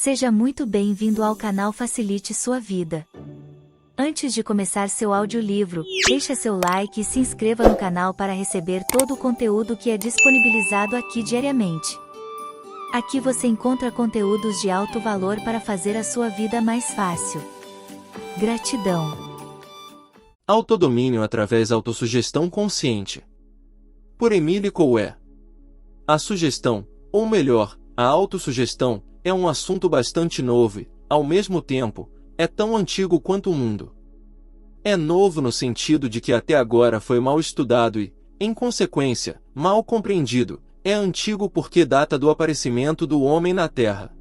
Seja muito bem-vindo ao canal Facilite Sua Vida. Antes de começar seu audiolivro, deixe seu like e se inscreva no canal para receber todo o conteúdo que é disponibilizado aqui diariamente. Aqui você encontra conteúdos de alto valor para fazer a sua vida mais fácil. Gratidão. Autodomínio através da autossugestão consciente. Por Emile Coué. A sugestão, ou melhor, a autossugestão, é um assunto bastante novo e, ao mesmo tempo, é tão antigo quanto o mundo. É novo no sentido de que até agora foi mal estudado e, em consequência, mal compreendido. É antigo porque data do aparecimento do homem na Terra.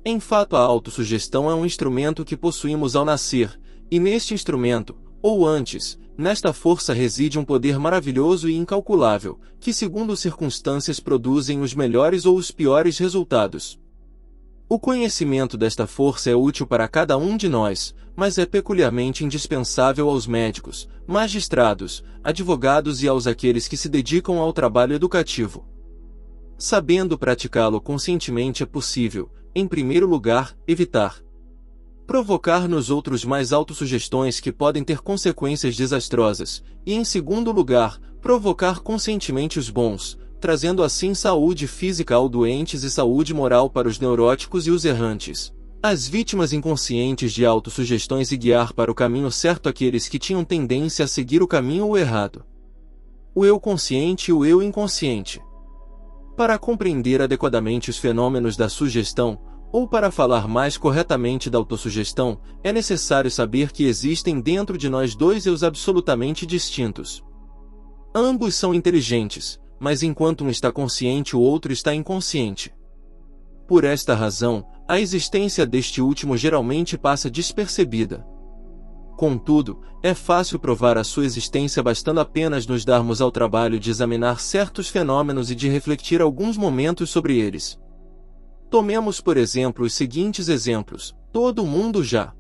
Em fato, a autossugestão é um instrumento que possuímos ao nascer, e neste instrumento, ou antes, nesta força reside um poder maravilhoso e incalculável, que segundo circunstâncias produzem os melhores ou os piores resultados. O conhecimento desta força é útil para cada um de nós, mas é peculiarmente indispensável aos médicos, magistrados, advogados e aos aqueles que se dedicam ao trabalho educativo. Sabendo praticá-lo conscientemente é possível, em primeiro lugar, evitar provocar nos outros mais autossugestões que podem ter consequências desastrosas, e em segundo lugar, provocar conscientemente os bons, trazendo assim saúde física aos doentes e saúde moral para os neuróticos e os errantes, as vítimas inconscientes de autossugestões e guiar para o caminho certo aqueles que tinham tendência a seguir o caminho errado. O eu consciente e o eu inconsciente. Para compreender adequadamente os fenômenos da sugestão, ou para falar mais corretamente da autossugestão, é necessário saber que existem dentro de nós dois eus absolutamente distintos. Ambos são inteligentes, mas enquanto um está consciente o outro está inconsciente. Por esta razão, a existência deste último geralmente passa despercebida. Contudo, é fácil provar a sua existência bastando apenas nos darmos ao trabalho de examinar certos fenômenos e de refletir alguns momentos sobre eles. Tomemos por exemplo os seguintes exemplos. Todo mundo já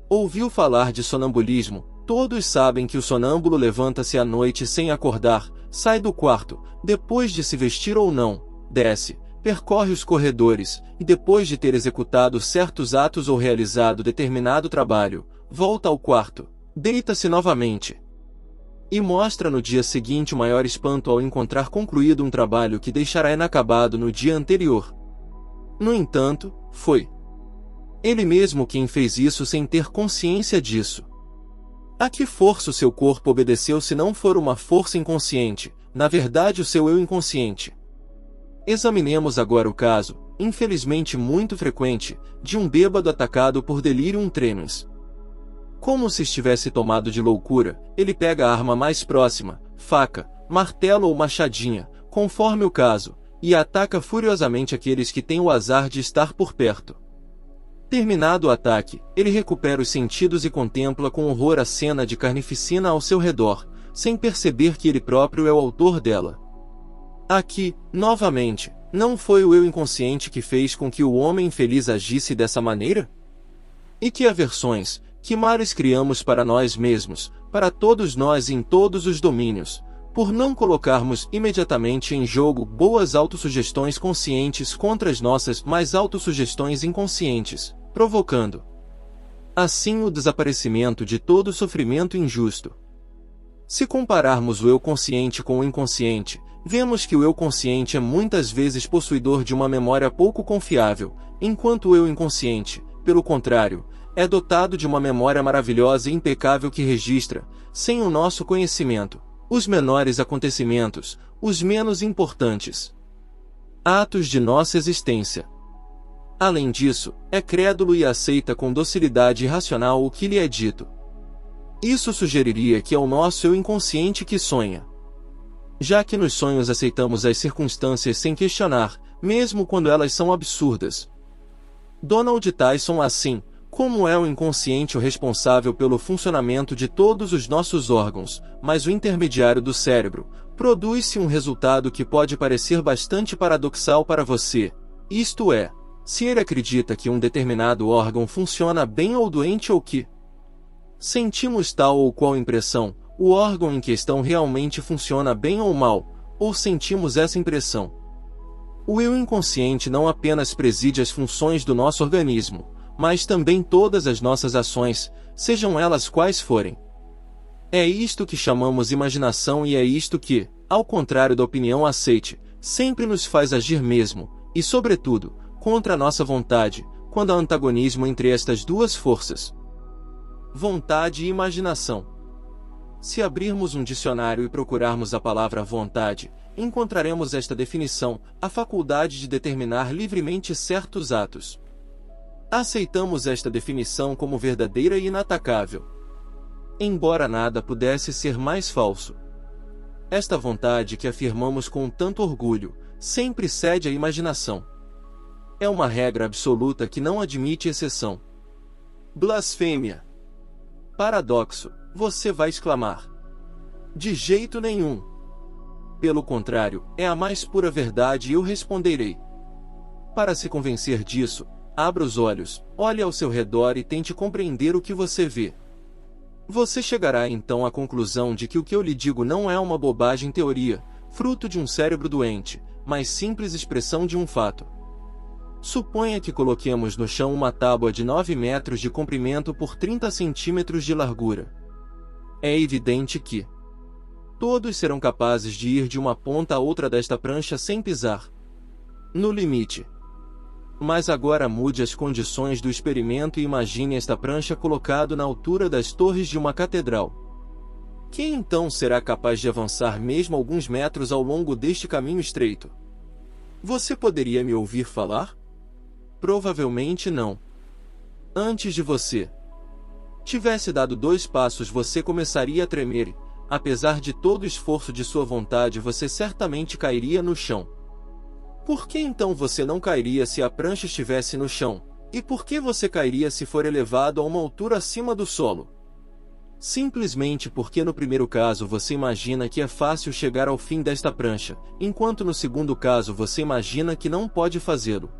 ouviu falar de sonambulismo. Todos sabem que o sonâmbulo levanta-se à noite sem acordar, sai do quarto, depois de se vestir ou não, desce, percorre os corredores, e depois de ter executado certos atos ou realizado determinado trabalho, volta ao quarto, deita-se novamente. E mostra no dia seguinte o maior espanto ao encontrar concluído um trabalho que deixará inacabado no dia anterior. No entanto, foi ele mesmo quem fez isso sem ter consciência disso. A que força o seu corpo obedeceu se não for uma força inconsciente, na verdade o seu eu inconsciente? Examinemos agora o caso, infelizmente muito frequente, de um bêbado atacado por delirium tremens. Como se estivesse tomado de loucura, ele pega a arma mais próxima, faca, martelo ou machadinha, conforme o caso, e ataca furiosamente aqueles que têm o azar de estar por perto. Terminado o ataque, ele recupera os sentidos e contempla com horror a cena de carnificina ao seu redor, sem perceber que ele próprio é o autor dela. Aqui, novamente, não foi o eu inconsciente que fez com que o homem infeliz agisse dessa maneira? E que aversões, que males criamos para nós mesmos, para todos nós em todos os domínios, por não colocarmos imediatamente em jogo boas autossugestões conscientes contra as nossas mais autossugestões inconscientes, provocando assim o desaparecimento de todo sofrimento injusto. Se compararmos o eu consciente com o inconsciente, vemos que o eu consciente é muitas vezes possuidor de uma memória pouco confiável, enquanto o eu inconsciente, pelo contrário, é dotado de uma memória maravilhosa e impecável que registra, sem o nosso conhecimento, os menores acontecimentos, os menos importantes atos de nossa existência. Além disso, é crédulo e aceita com docilidade irracional o que lhe é dito. Isso sugeriria que é o nosso eu inconsciente que sonha. Já que nos sonhos aceitamos as circunstâncias sem questionar, mesmo quando elas são absurdas. Donald Tyson assim, como é o inconsciente o responsável pelo funcionamento de todos os nossos órgãos, mas o intermediário do cérebro, produz-se um resultado que pode parecer bastante paradoxal para você, isto é, se ele acredita que um determinado órgão funciona bem ou doente ou que sentimos tal ou qual impressão, o órgão em questão realmente funciona bem ou mal, ou sentimos essa impressão. O eu inconsciente não apenas preside as funções do nosso organismo, mas também todas as nossas ações, sejam elas quais forem. É isto que chamamos imaginação e é isto que, ao contrário da opinião aceite, sempre nos faz agir mesmo, e sobretudo, contra a nossa vontade, quando há antagonismo entre estas duas forças. Vontade e imaginação. Se abrirmos um dicionário e procurarmos a palavra vontade, encontraremos esta definição, a faculdade de determinar livremente certos atos. Aceitamos esta definição como verdadeira e inatacável. Embora nada pudesse ser mais falso. Esta vontade que afirmamos com tanto orgulho, sempre cede à imaginação. É uma regra absoluta que não admite exceção. Blasfêmia. Paradoxo, você vai exclamar. De jeito nenhum. Pelo contrário, é a mais pura verdade e eu responderei. Para se convencer disso, abra os olhos, olhe ao seu redor e tente compreender o que você vê. Você chegará então à conclusão de que o que eu lhe digo não é uma bobagem teoria, fruto de um cérebro doente, mas simples expressão de um fato. Suponha que coloquemos no chão uma tábua de 9 metros de comprimento por 30 centímetros de largura. É evidente que todos serão capazes de ir de uma ponta a outra desta prancha sem pisar. No limite. Mas agora mude as condições do experimento e imagine esta prancha colocada na altura das torres de uma catedral. Quem então será capaz de avançar mesmo alguns metros ao longo deste caminho estreito? Você poderia me ouvir falar? Provavelmente não. Antes de você tivesse dado 2 passos, você começaria a tremer e, apesar de todo o esforço de sua vontade, você certamente cairia no chão. Por que então você não cairia se a prancha estivesse no chão? E por que você cairia se for elevado a uma altura acima do solo? Simplesmente porque no primeiro caso você imagina que é fácil chegar ao fim desta prancha, enquanto no segundo caso você imagina que não pode fazê-lo.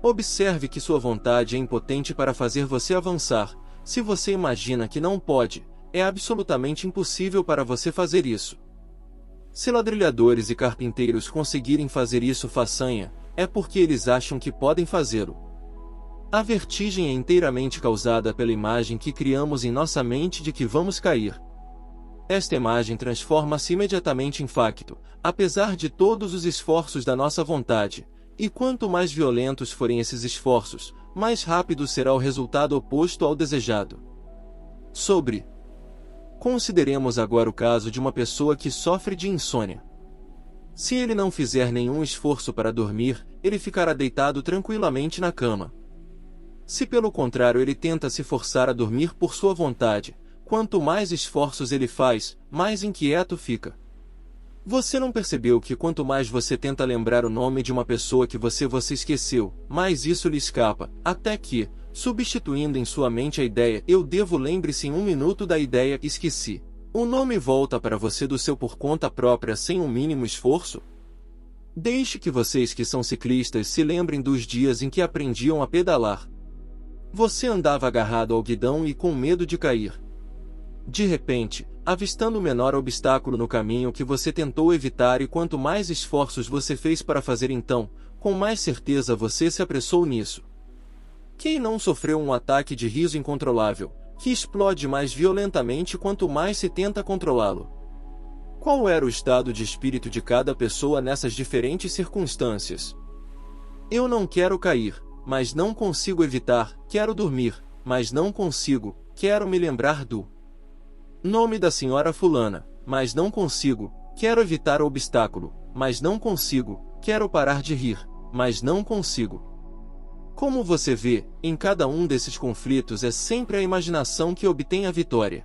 Observe que sua vontade é impotente para fazer você avançar. Se você imagina que não pode, é absolutamente impossível para você fazer isso. Se ladrilhadores e carpinteiros conseguirem fazer isso façanha, é porque eles acham que podem fazê-lo. A vertigem é inteiramente causada pela imagem que criamos em nossa mente de que vamos cair. Esta imagem transforma-se imediatamente em facto, apesar de todos os esforços da nossa vontade, e quanto mais violentos forem esses esforços, mais rápido será o resultado oposto ao desejado. Consideremos agora o caso de uma pessoa que sofre de insônia. Se ele não fizer nenhum esforço para dormir, ele ficará deitado tranquilamente na cama. Se pelo contrário ele tenta se forçar a dormir por sua vontade, quanto mais esforços ele faz, mais inquieto fica. Você não percebeu que quanto mais você tenta lembrar o nome de uma pessoa que você esqueceu, mais isso lhe escapa, até que, substituindo em sua mente a ideia "eu devo", lembre-se em 1 minuto da ideia "esqueci". O nome volta para você do seu por conta própria sem um mínimo esforço? Deixe que vocês que são ciclistas se lembrem dos dias em que aprendiam a pedalar. Você andava agarrado ao guidão e com medo de cair. De repente, avistando o menor obstáculo no caminho que você tentou evitar, e quanto mais esforços você fez para fazer então, com mais certeza você se apressou nisso. Quem não sofreu um ataque de riso incontrolável, que explode mais violentamente quanto mais se tenta controlá-lo? Qual era o estado de espírito de cada pessoa nessas diferentes circunstâncias? Eu não quero cair, mas não consigo evitar; quero dormir, mas não consigo; quero me lembrar do nome da senhora fulana, mas não consigo; quero evitar o obstáculo, mas não consigo; quero parar de rir, mas não consigo. Como você vê, em cada um desses conflitos é sempre a imaginação que obtém a vitória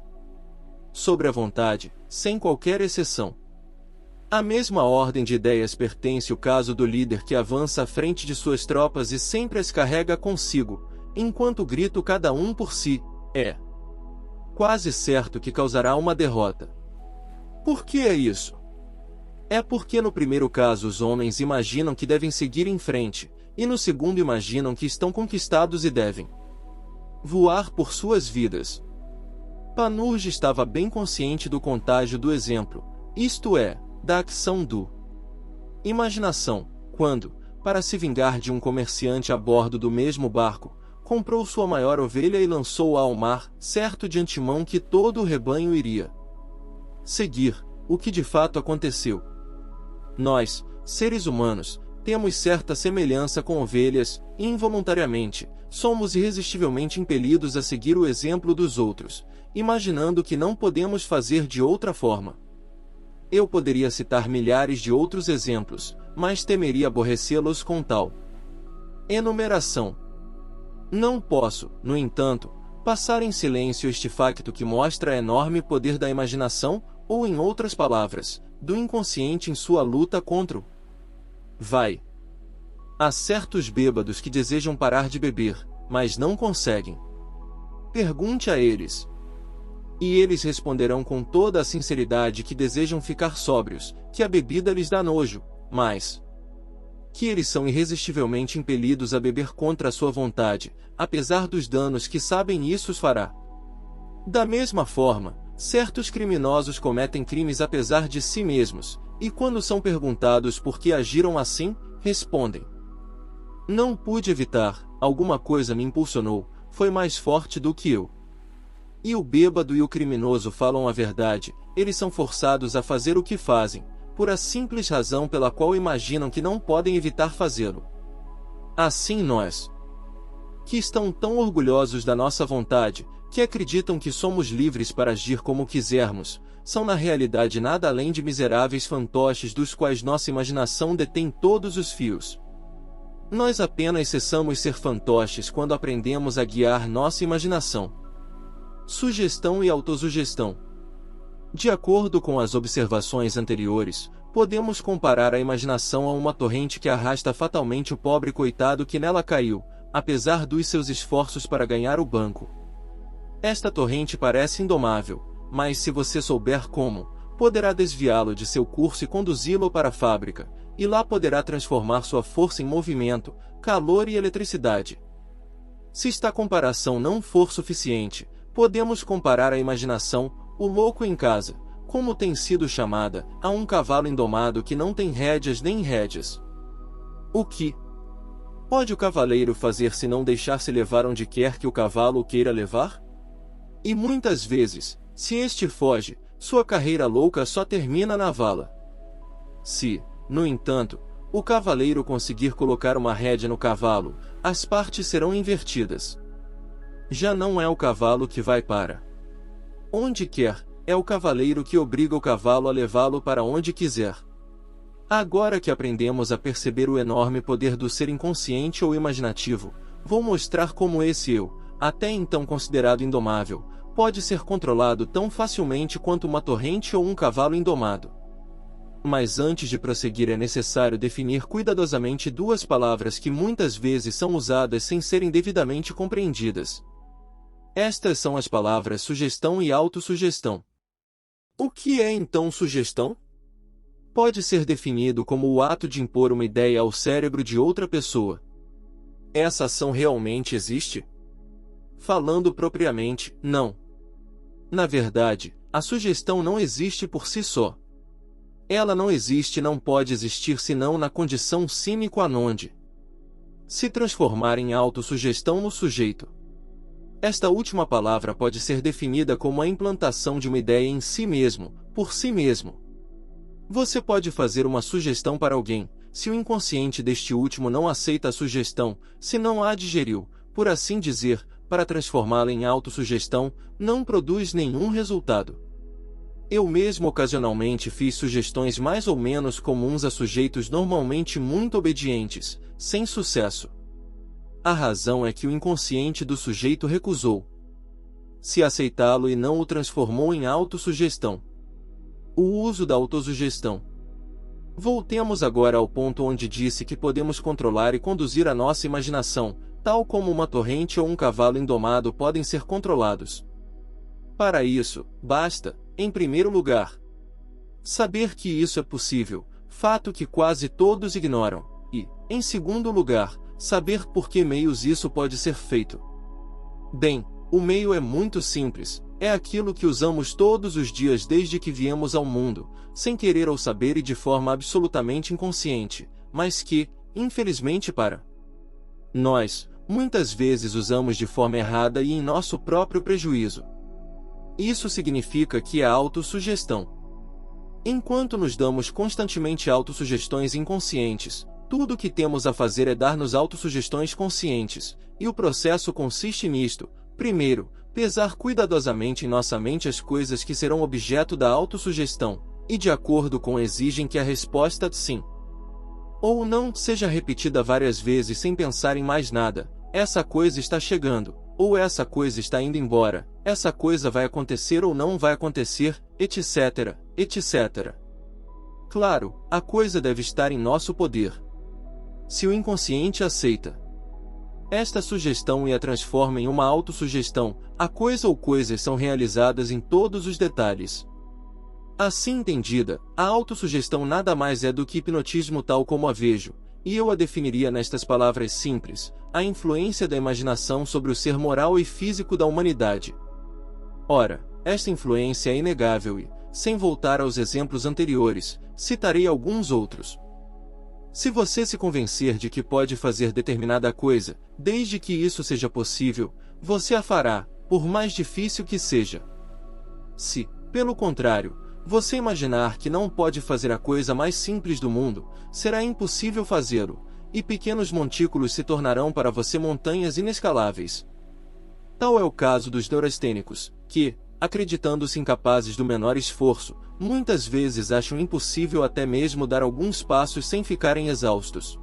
sobre a vontade, sem qualquer exceção. À mesma ordem de ideias pertence o caso do líder que avança à frente de suas tropas e sempre as carrega consigo, enquanto grita cada um por si. É quase certo que causará uma derrota. Por que é isso? É porque no primeiro caso os homens imaginam que devem seguir em frente, e no segundo imaginam que estão conquistados e devem voar por suas vidas. Panurge estava bem consciente do contágio do exemplo, isto é, da ação do imaginação, quando, para se vingar de um comerciante a bordo do mesmo barco, comprou sua maior ovelha e lançou-a ao mar, certo de antemão que todo o rebanho iria seguir, o que de fato aconteceu. Nós, seres humanos, temos certa semelhança com ovelhas, e involuntariamente, somos irresistivelmente impelidos a seguir o exemplo dos outros, imaginando que não podemos fazer de outra forma. Eu poderia citar milhares de outros exemplos, mas temeria aborrecê-los com tal enumeração. Não posso, no entanto, passar em silêncio este facto que mostra o enorme poder da imaginação, ou em outras palavras, do inconsciente em sua luta contra o vai. Há certos bêbados que desejam parar de beber, mas não conseguem. Pergunte a eles. E eles responderão com toda a sinceridade que desejam ficar sóbrios, que a bebida lhes dá nojo, mas que eles são irresistivelmente impelidos a beber contra a sua vontade, apesar dos danos que sabem isso os fará. Da mesma forma, certos criminosos cometem crimes apesar de si mesmos, e quando são perguntados por que agiram assim, respondem: não pude evitar, alguma coisa me impulsionou, foi mais forte do que eu. E o bêbado e o criminoso falam a verdade, eles são forçados a fazer o que fazem, por a simples razão pela qual imaginam que não podem evitar fazê-lo. Assim nós, que estão tão orgulhosos da nossa vontade, que acreditam que somos livres para agir como quisermos, são na realidade nada além de miseráveis fantoches dos quais nossa imaginação detém todos os fios. Nós apenas cessamos ser fantoches quando aprendemos a guiar nossa imaginação. Sugestão e autossugestão. De acordo com as observações anteriores, podemos comparar a imaginação a uma torrente que arrasta fatalmente o pobre coitado que nela caiu, apesar dos seus esforços para ganhar o banco. Esta torrente parece indomável, mas se você souber como, poderá desviá-lo de seu curso e conduzi-lo para a fábrica, e lá poderá transformar sua força em movimento, calor e eletricidade. Se esta comparação não for suficiente, podemos comparar a imaginação, o louco em casa, como tem sido chamada, a um cavalo indomado que não tem rédeas nem rédeas. O que pode o cavaleiro fazer se não deixar-se levar onde quer que o cavalo o queira levar? E muitas vezes, se este foge, sua carreira louca só termina na vala. Se, no entanto, o cavaleiro conseguir colocar uma rédea no cavalo, as partes serão invertidas. Já não é o cavalo que vai para onde quer, é o cavaleiro que obriga o cavalo a levá-lo para onde quiser. Agora que aprendemos a perceber o enorme poder do ser inconsciente ou imaginativo, vou mostrar como esse eu, até então considerado indomável, pode ser controlado tão facilmente quanto uma torrente ou um cavalo indomado. Mas antes de prosseguir é necessário definir cuidadosamente duas palavras que muitas vezes são usadas sem serem devidamente compreendidas. Estas são as palavras sugestão e autossugestão. O que é então sugestão? Pode ser definido como o ato de impor uma ideia ao cérebro de outra pessoa. Essa ação realmente existe? Falando propriamente, não. Na verdade, a sugestão não existe por si só. Ela não existe e não pode existir senão na condição sine qua non de se transformar em autossugestão no sujeito. Esta última palavra pode ser definida como a implantação de uma ideia em si mesmo, por si mesmo. Você pode fazer uma sugestão para alguém, se o inconsciente deste último não aceita a sugestão, se não a digeriu, por assim dizer, para transformá-la em autossugestão, não produz nenhum resultado. Eu mesmo ocasionalmente fiz sugestões mais ou menos comuns a sujeitos normalmente muito obedientes, sem sucesso. A razão é que o inconsciente do sujeito recusou se aceitá-lo e não o transformou em autossugestão. O uso da autossugestão. Voltemos agora ao ponto onde disse que podemos controlar e conduzir a nossa imaginação, tal como uma torrente ou um cavalo indomado podem ser controlados. Para isso, basta, em primeiro lugar, saber que isso é possível, fato que quase todos ignoram, e, em segundo lugar, saber por que meios isso pode ser feito. Bem, o meio é muito simples, é aquilo que usamos todos os dias desde que viemos ao mundo, sem querer ou saber e de forma absolutamente inconsciente, mas que, infelizmente para nós, muitas vezes usamos de forma errada e em nosso próprio prejuízo. Isso significa que é autossugestão. Enquanto nos damos constantemente autossugestões inconscientes, tudo o que temos a fazer é dar-nos autossugestões conscientes, e o processo consiste nisto: primeiro, pesar cuidadosamente em nossa mente as coisas que serão objeto da autossugestão, e de acordo com exigem que a resposta sim ou não seja repetida várias vezes sem pensar em mais nada. Essa coisa está chegando, ou essa coisa está indo embora, essa coisa vai acontecer ou não vai acontecer, etc, etc. Claro, a coisa deve estar em nosso poder. Se o inconsciente aceita esta sugestão e a transforma em uma autossugestão, a coisa ou coisas são realizadas em todos os detalhes. Assim entendida, a autossugestão nada mais é do que hipnotismo tal como a vejo, e eu a definiria nestas palavras simples: a influência da imaginação sobre o ser moral e físico da humanidade. Ora, esta influência é inegável e, sem voltar aos exemplos anteriores, citarei alguns outros. Se você se convencer de que pode fazer determinada coisa, desde que isso seja possível, você a fará, por mais difícil que seja. Se, pelo contrário, você imaginar que não pode fazer a coisa mais simples do mundo, será impossível fazê-lo, e pequenos montículos se tornarão para você montanhas inescaláveis. Tal é o caso dos neurastênicos, que, acreditando-se incapazes do menor esforço, muitas vezes acham impossível até mesmo dar alguns passos sem ficarem exaustos.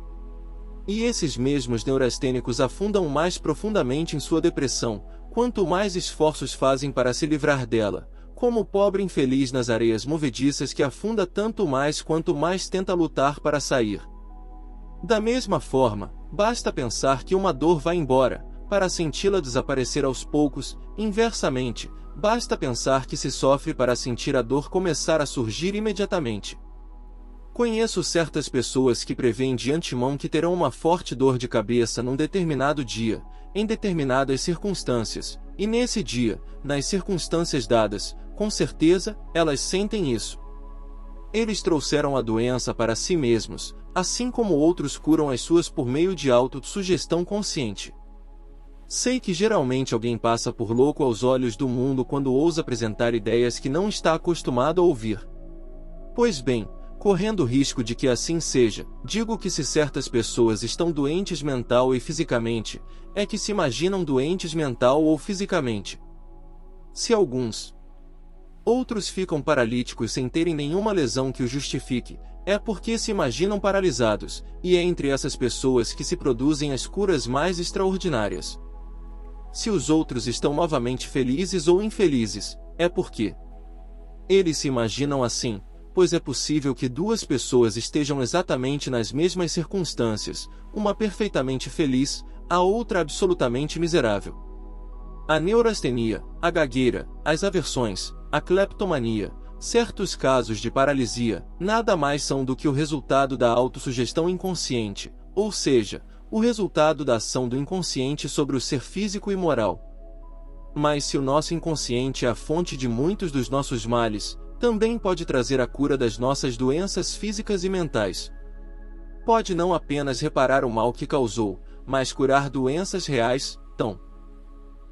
E esses mesmos neurastênicos afundam mais profundamente em sua depressão, quanto mais esforços fazem para se livrar dela, como o pobre infeliz nas areias movediças que afunda tanto mais quanto mais tenta lutar para sair. Da mesma forma, basta pensar que uma dor vai embora, para senti-la desaparecer aos poucos. Inversamente, basta pensar que se sofre para sentir a dor começar a surgir imediatamente. Conheço certas pessoas que preveem de antemão que terão uma forte dor de cabeça num determinado dia, em determinadas circunstâncias, e nesse dia, nas circunstâncias dadas, com certeza, elas sentem isso. Eles trouxeram a doença para si mesmos, assim como outros curam as suas por meio de autossugestão consciente. Sei que geralmente alguém passa por louco aos olhos do mundo quando ousa apresentar ideias que não está acostumado a ouvir. Pois bem, correndo o risco de que assim seja, digo que se certas pessoas estão doentes mental e fisicamente, é que se imaginam doentes mental ou fisicamente. Se alguns outros ficam paralíticos sem terem nenhuma lesão que o justifique, é porque se imaginam paralisados, e é entre essas pessoas que se produzem as curas mais extraordinárias. Se os outros estão novamente felizes ou infelizes, é porque eles se imaginam assim, pois é possível que duas pessoas estejam exatamente nas mesmas circunstâncias, uma perfeitamente feliz, a outra absolutamente miserável. A neurastenia, a gagueira, as aversões, a cleptomania, certos casos de paralisia, nada mais são do que o resultado da autossugestão inconsciente, ou seja, o resultado da ação do inconsciente sobre o ser físico e moral. Mas se o nosso inconsciente é a fonte de muitos dos nossos males, também pode trazer a cura das nossas doenças físicas e mentais. Pode não apenas reparar o mal que causou, mas curar doenças reais. Tão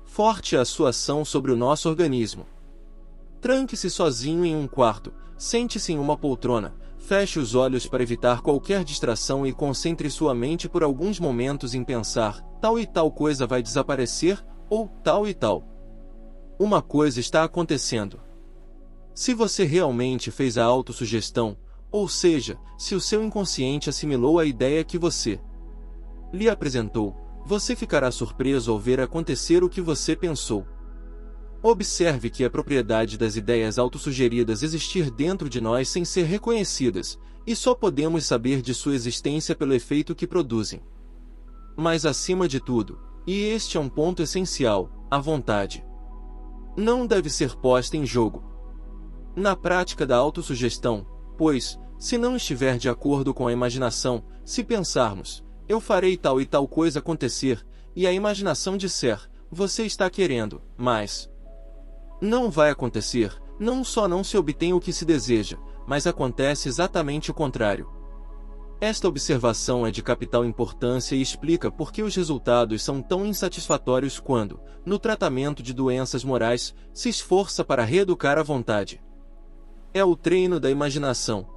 forte é a sua ação sobre o nosso organismo. Tranque-se sozinho em um quarto, sente-se em uma poltrona, feche os olhos para evitar qualquer distração e concentre sua mente por alguns momentos em pensar: tal e tal coisa vai desaparecer, ou tal e tal uma coisa está acontecendo. Se você realmente fez a autossugestão, ou seja, se o seu inconsciente assimilou a ideia que você lhe apresentou, você ficará surpreso ao ver acontecer o que você pensou. Observe que a propriedade das ideias autossugeridas existir dentro de nós sem ser reconhecidas, e só podemos saber de sua existência pelo efeito que produzem. Mas acima de tudo, e este é um ponto essencial, a vontade não deve ser posta em jogo na prática da autossugestão, pois, se não estiver de acordo com a imaginação, se pensarmos: eu farei tal e tal coisa acontecer, e a imaginação disser: você está querendo, mas não vai acontecer, não só não se obtém o que se deseja, mas acontece exatamente o contrário. Esta observação é de capital importância e explica por que os resultados são tão insatisfatórios quando, no tratamento de doenças morais, se esforça para reeducar a vontade. É o treino da imaginação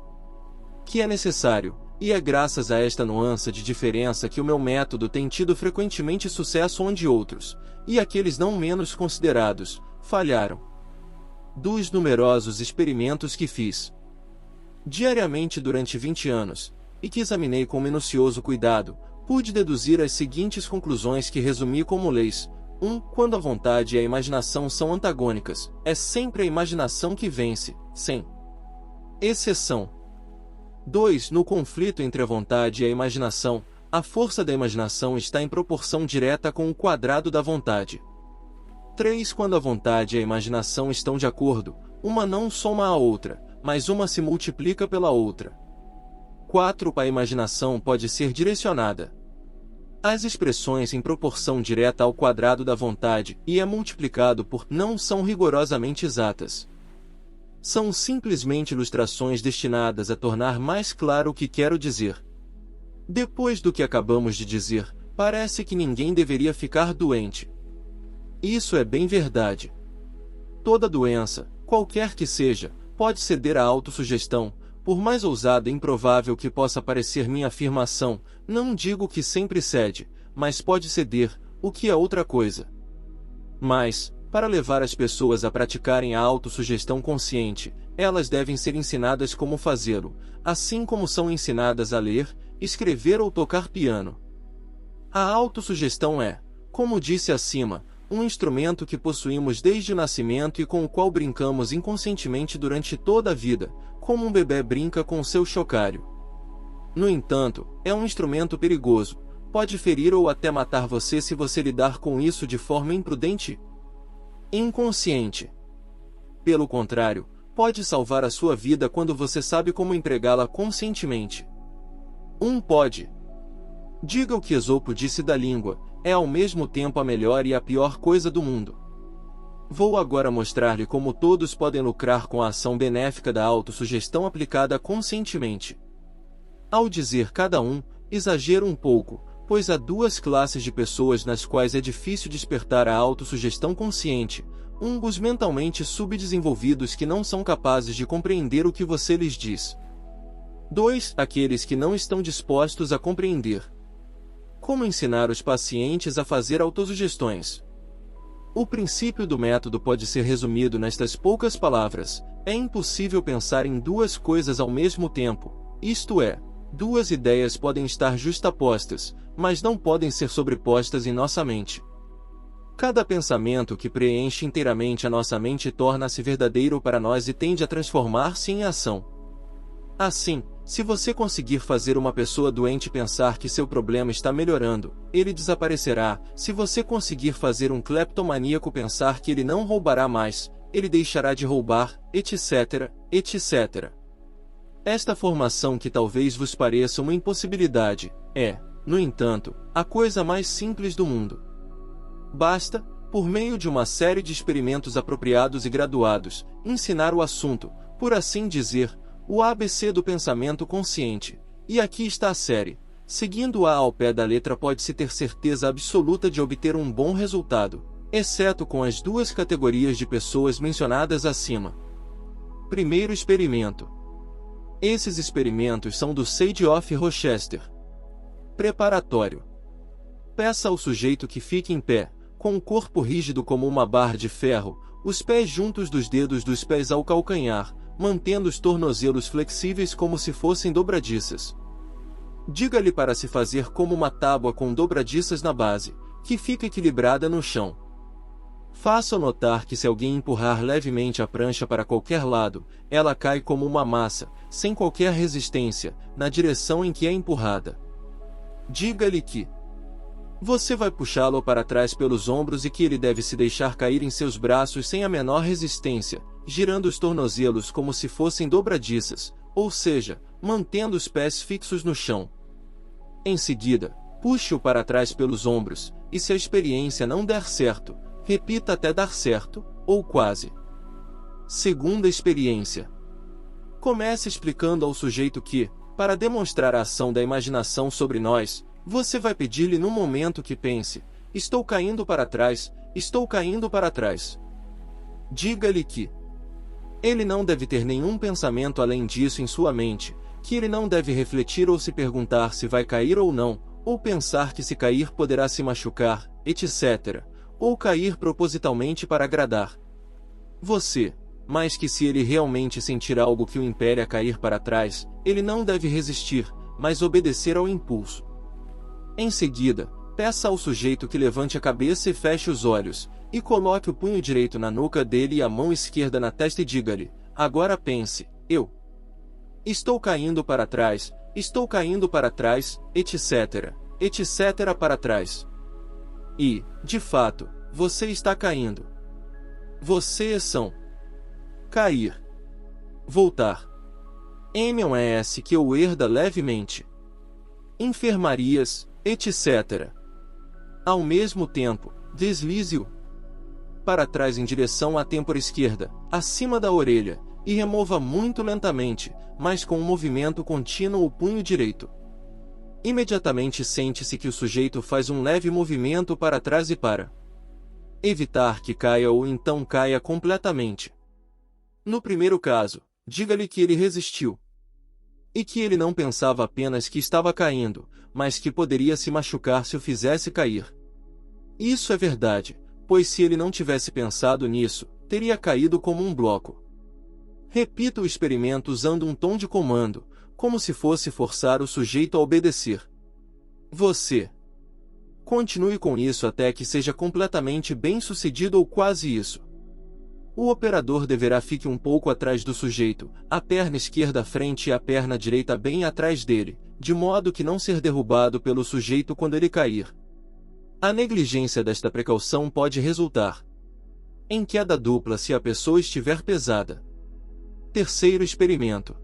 que é necessário, e é graças a esta nuance de diferença que o meu método tem tido frequentemente sucesso onde outros, e aqueles não menos considerados, falharam. Dos numerosos experimentos que fiz diariamente durante 20 anos, e que examinei com minucioso cuidado, pude deduzir as seguintes conclusões que resumi como leis. 1. Quando a vontade e a imaginação são antagônicas, é sempre a imaginação que vence, sem exceção. 2. No conflito entre a vontade e a imaginação, a força da imaginação está em proporção direta com o quadrado da vontade. 3. Quando a vontade e a imaginação estão de acordo, uma não soma a outra, mas uma se multiplica pela outra. 4. A imaginação pode ser direcionada às expressões em proporção direta ao quadrado da vontade e é multiplicado por não são rigorosamente exatas. São simplesmente ilustrações destinadas a tornar mais claro o que quero dizer. Depois do que acabamos de dizer, parece que ninguém deveria ficar doente. Isso é bem verdade. Toda doença, qualquer que seja, pode ceder à autossugestão, por mais ousada e improvável que possa parecer minha afirmação, não digo que sempre cede, mas pode ceder, o que é outra coisa. Mas, para levar as pessoas a praticarem a autossugestão consciente, elas devem ser ensinadas como fazê-lo, assim como são ensinadas a ler, escrever ou tocar piano. A autossugestão é, como disse acima, um instrumento que possuímos desde o nascimento e com o qual brincamos inconscientemente durante toda a vida, como um bebê brinca com seu chocalho. No entanto, é um instrumento perigoso, pode ferir ou até matar você se você lidar com isso de forma imprudente e inconsciente. Pelo contrário, pode salvar a sua vida quando você sabe como empregá-la conscientemente. Pode. Diga o que Esopo disse da língua, é ao mesmo tempo a melhor e a pior coisa do mundo. Vou agora mostrar-lhe como todos podem lucrar com a ação benéfica da autossugestão aplicada conscientemente. Ao dizer cada um, exagero um pouco, pois há duas classes de pessoas nas quais é difícil despertar a autossugestão consciente, os mentalmente subdesenvolvidos que não são capazes de compreender o que você lhes diz. 2. Aqueles que não estão dispostos a compreender. Como ensinar os pacientes a fazer autossugestões? O princípio do método pode ser resumido nestas poucas palavras: é impossível pensar em duas coisas ao mesmo tempo, isto é, duas ideias podem estar justapostas, mas não podem ser sobrepostas em nossa mente. Cada pensamento que preenche inteiramente a nossa mente torna-se verdadeiro para nós e tende a transformar-se em ação. Assim, se você conseguir fazer uma pessoa doente pensar que seu problema está melhorando, ele desaparecerá. Se você conseguir fazer um cleptomaníaco pensar que ele não roubará mais, ele deixará de roubar, etc., etc. Esta formação, que talvez vos pareça uma impossibilidade, é, no entanto, a coisa mais simples do mundo. Basta, por meio de uma série de experimentos apropriados e graduados, ensinar o assunto, por assim dizer, o ABC do pensamento consciente. E aqui está a série. Seguindo-a ao pé da letra pode-se ter certeza absoluta de obter um bom resultado, exceto com as duas categorias de pessoas mencionadas acima. Primeiro experimento. Esses experimentos são do Sage of Rochester. Preparatório. Peça ao sujeito que fique em pé, com o corpo rígido como uma barra de ferro, os pés juntos dos dedos dos pés ao calcanhar, mantendo os tornozelos flexíveis como se fossem dobradiças. Diga-lhe para se fazer como uma tábua com dobradiças na base, que fica equilibrada no chão. Faça notar que se alguém empurrar levemente a prancha para qualquer lado, ela cai como uma massa, sem qualquer resistência, na direção em que é empurrada. Diga-lhe que você vai puxá-lo para trás pelos ombros e que ele deve se deixar cair em seus braços sem a menor resistência, girando os tornozelos como se fossem dobradiças, ou seja, mantendo os pés fixos no chão. Em seguida, puxe-o para trás pelos ombros, e se a experiência não der certo, repita até dar certo, ou quase. Segunda experiência. Comece explicando ao sujeito que, Para demonstrar a ação da imaginação sobre nós, você vai pedir-lhe no momento que pense: estou caindo para trás, estou caindo para trás. Diga-lhe que ele não deve ter nenhum pensamento além disso em sua mente, que ele não deve refletir ou se perguntar se vai cair ou não, ou pensar que se cair poderá se machucar, etc., ou cair propositalmente para agradar você, mas que se ele realmente sentir algo que o impele a cair para trás, ele não deve resistir, mas obedecer ao impulso. Em seguida, peça ao sujeito que levante a cabeça e feche os olhos, e coloque o punho direito na nuca dele e a mão esquerda na testa e diga-lhe: agora pense, eu estou caindo para trás, etc., etc. para trás. E, de fato, você está caindo. Vocês são cair, voltar. MS que o herda levemente. Enfermarias, etc. Ao mesmo tempo, deslize-o para trás em direção à têmpora esquerda, acima da orelha, e remova muito lentamente, mas com um movimento contínuo o punho direito. Imediatamente sente-se que o sujeito faz um leve movimento para trás e para evitar que caia ou então caia completamente. No primeiro caso, diga-lhe que ele resistiu e que ele não pensava apenas que estava caindo, mas que poderia se machucar se o fizesse cair. Isso é verdade, pois se ele não tivesse pensado nisso, teria caído como um bloco. Repita o experimento usando um tom de comando, como se fosse forçar o sujeito a obedecer. Você continue com isso até que seja completamente bem-sucedido ou quase isso. O operador deverá ficar um pouco atrás do sujeito, a perna esquerda à frente e a perna direita bem atrás dele, de modo que não ser derrubado pelo sujeito quando ele cair. A negligência desta precaução pode resultar em queda dupla se a pessoa estiver pesada. Terceiro experimento.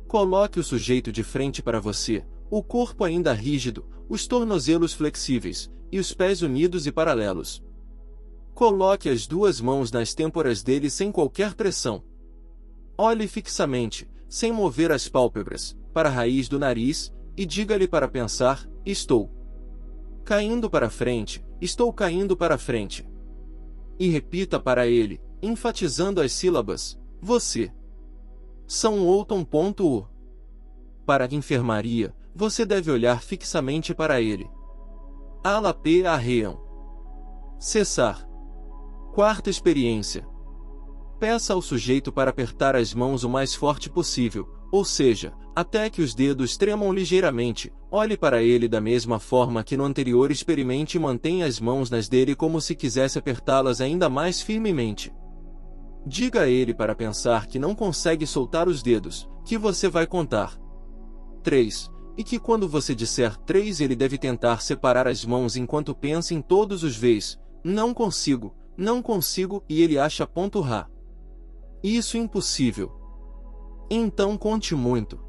Coloque o sujeito de frente para você, o corpo ainda rígido, os tornozelos flexíveis, e os pés unidos e paralelos. Coloque as duas mãos nas têmporas dele sem qualquer pressão. Olhe fixamente, sem mover as pálpebras, para a raiz do nariz, e diga-lhe para pensar: estou caindo para frente, estou caindo para frente. E repita para ele, enfatizando as sílabas: você. São Outon. Para a enfermaria, você deve olhar fixamente para ele. Alapê arream. Cessar. Quarta experiência. Peça ao sujeito para apertar as mãos o mais forte possível, ou seja, até que os dedos tremam ligeiramente. Olhe para ele da mesma forma que no anterior experimente e mantenha as mãos nas dele como se quisesse apertá-las ainda mais firmemente. Diga a ele para pensar que não consegue soltar os dedos, que você vai contar 3, e que quando você disser 3 ele deve tentar separar as mãos enquanto pensa em todos os vezes: não consigo, e ele acha ponto rá. Isso é impossível. Então conte muito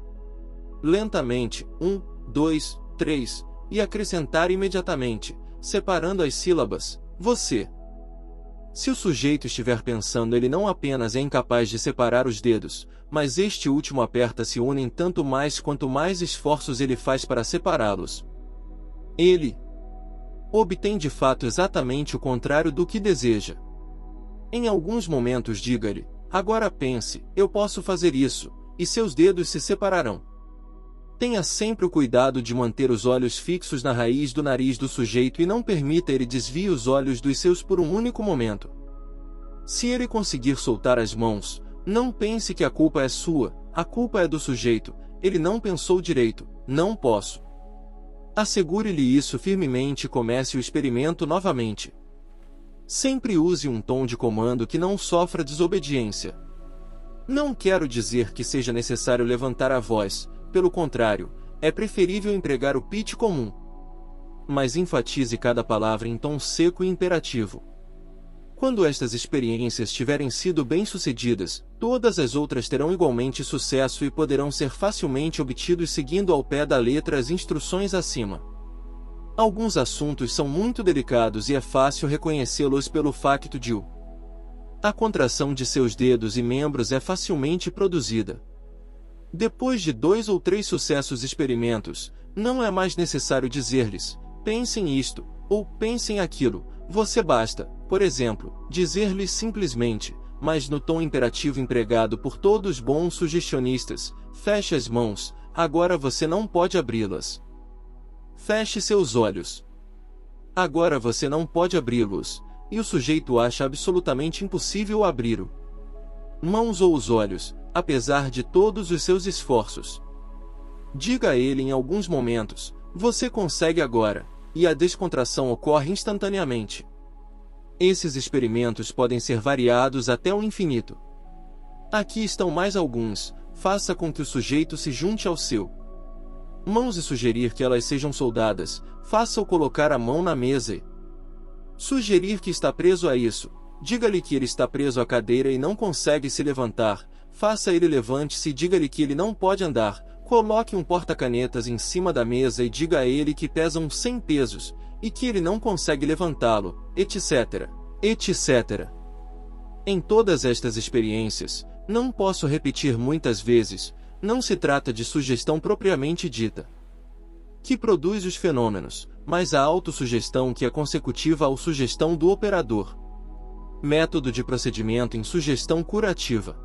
lentamente, 1, 2, 3, e acrescentar imediatamente, separando as sílabas: você. Se o sujeito estiver pensando, ele não apenas é incapaz de separar os dedos, mas este último aperta-se unem tanto mais quanto mais esforços ele faz para separá-los. Ele obtém de fato exatamente o contrário do que deseja. Em alguns momentos diga-lhe: agora pense, eu posso fazer isso, e seus dedos se separarão. Tenha sempre o cuidado de manter os olhos fixos na raiz do nariz do sujeito e não permita ele desvie os olhos dos seus por um único momento. Se ele conseguir soltar as mãos, não pense que a culpa é sua, a culpa é do sujeito, ele não pensou direito, não posso. Assegure-lhe isso firmemente e comece o experimento novamente. Sempre use um tom de comando que não sofra desobediência. Não quero dizer que seja necessário levantar a voz, pelo contrário, é preferível empregar o pitch comum. Mas enfatize cada palavra em tom seco e imperativo. Quando estas experiências tiverem sido bem-sucedidas, todas as outras terão igualmente sucesso e poderão ser facilmente obtidos seguindo ao pé da letra as instruções acima. Alguns assuntos são muito delicados e é fácil reconhecê-los pelo facto de a contração de seus dedos e membros é facilmente produzida Depois de 2 ou 3 sucessos experimentos, não é mais necessário dizer-lhes, pensem isto, ou pensem aquilo, você basta, por exemplo, dizer-lhes simplesmente, mas no tom imperativo empregado por todos os bons sugestionistas, feche as mãos, agora você não pode abri-las. Feche seus olhos. Agora você não pode abri-los, e o sujeito acha absolutamente impossível abrir mãos ou os olhos, apesar de todos os seus esforços. Diga a ele em alguns momentos, você consegue agora, e a descontração ocorre instantaneamente. Esses experimentos podem ser variados até o infinito. Aqui estão mais alguns, faça com que o sujeito se junte ao seu mãos e sugerir que elas sejam soldadas, faça-o colocar a mão na mesa e sugerir que está preso a isso, diga-lhe que ele está preso à cadeira e não consegue se levantar, faça ele levante-se e diga-lhe que ele não pode andar, coloque um porta-canetas em cima da mesa e diga a ele que pesam 100 pesos, e que ele não consegue levantá-lo, etc., etc. Em todas estas experiências, não posso repetir muitas vezes, não se trata de sugestão propriamente dita, que produz os fenômenos, mas a autossugestão que é consecutiva à sugestão do operador. Método de procedimento em sugestão curativa.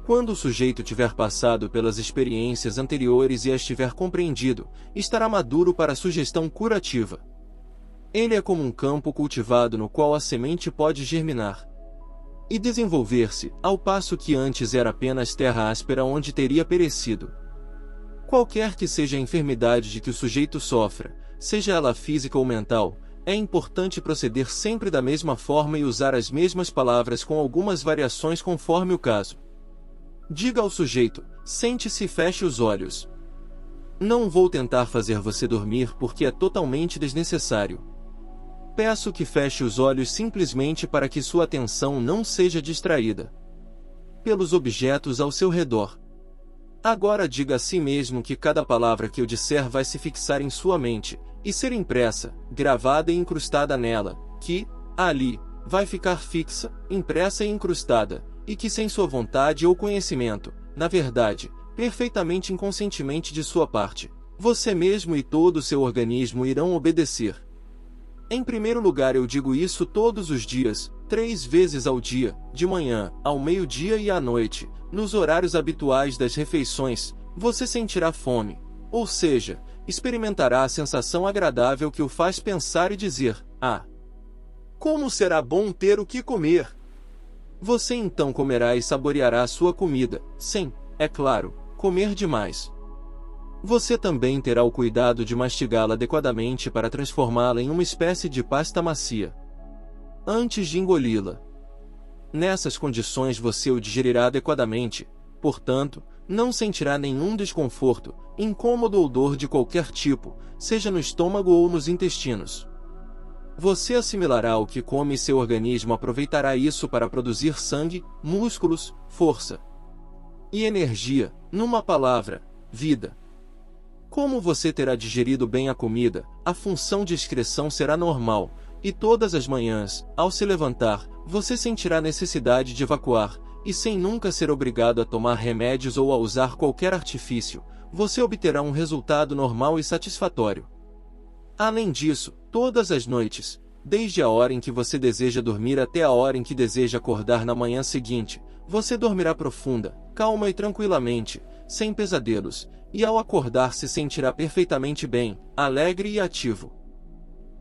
Quando o sujeito tiver passado pelas experiências anteriores e as tiver compreendido, estará maduro para a sugestão curativa. Ele é como um campo cultivado no qual a semente pode germinar e desenvolver-se, ao passo que antes era apenas terra áspera onde teria perecido. Qualquer que seja a enfermidade de que o sujeito sofra, seja ela física ou mental, é importante proceder sempre da mesma forma e usar as mesmas palavras com algumas variações conforme o caso. Diga ao sujeito, sente-se e feche os olhos. Não vou tentar fazer você dormir porque é totalmente desnecessário. Peço que feche os olhos simplesmente para que sua atenção não seja distraída pelos objetos ao seu redor. Agora diga a si mesmo que cada palavra que eu disser vai se fixar em sua mente, e ser impressa, gravada e incrustada nela, que, ali, vai ficar fixa, impressa e incrustada, e que sem sua vontade ou conhecimento, na verdade, perfeitamente inconscientemente de sua parte, você mesmo e todo o seu organismo irão obedecer. Em primeiro lugar eu digo isso todos os dias, 3 vezes ao dia, de manhã, ao meio-dia e à noite, nos horários habituais das refeições, você sentirá fome, ou seja, experimentará a sensação agradável que o faz pensar e dizer, ah, como será bom ter o que comer! Você então comerá e saboreará a sua comida, sem, é claro, comer demais. Você também terá o cuidado de mastigá-la adequadamente para transformá-la em uma espécie de pasta macia, antes de engoli-la. Nessas condições você o digerirá adequadamente, portanto, não sentirá nenhum desconforto, incômodo ou dor de qualquer tipo, seja no estômago ou nos intestinos. Você assimilará o que come e seu organismo aproveitará isso para produzir sangue, músculos, força e energia, numa palavra, vida. Como você terá digerido bem a comida, a função de excreção será normal, e todas as manhãs, ao se levantar, você sentirá necessidade de evacuar, e sem nunca ser obrigado a tomar remédios ou a usar qualquer artifício, você obterá um resultado normal e satisfatório. Além disso, todas as noites, desde a hora em que você deseja dormir até a hora em que deseja acordar na manhã seguinte, você dormirá profunda, calma e tranquilamente, sem pesadelos, e ao acordar se sentirá perfeitamente bem, alegre e ativo.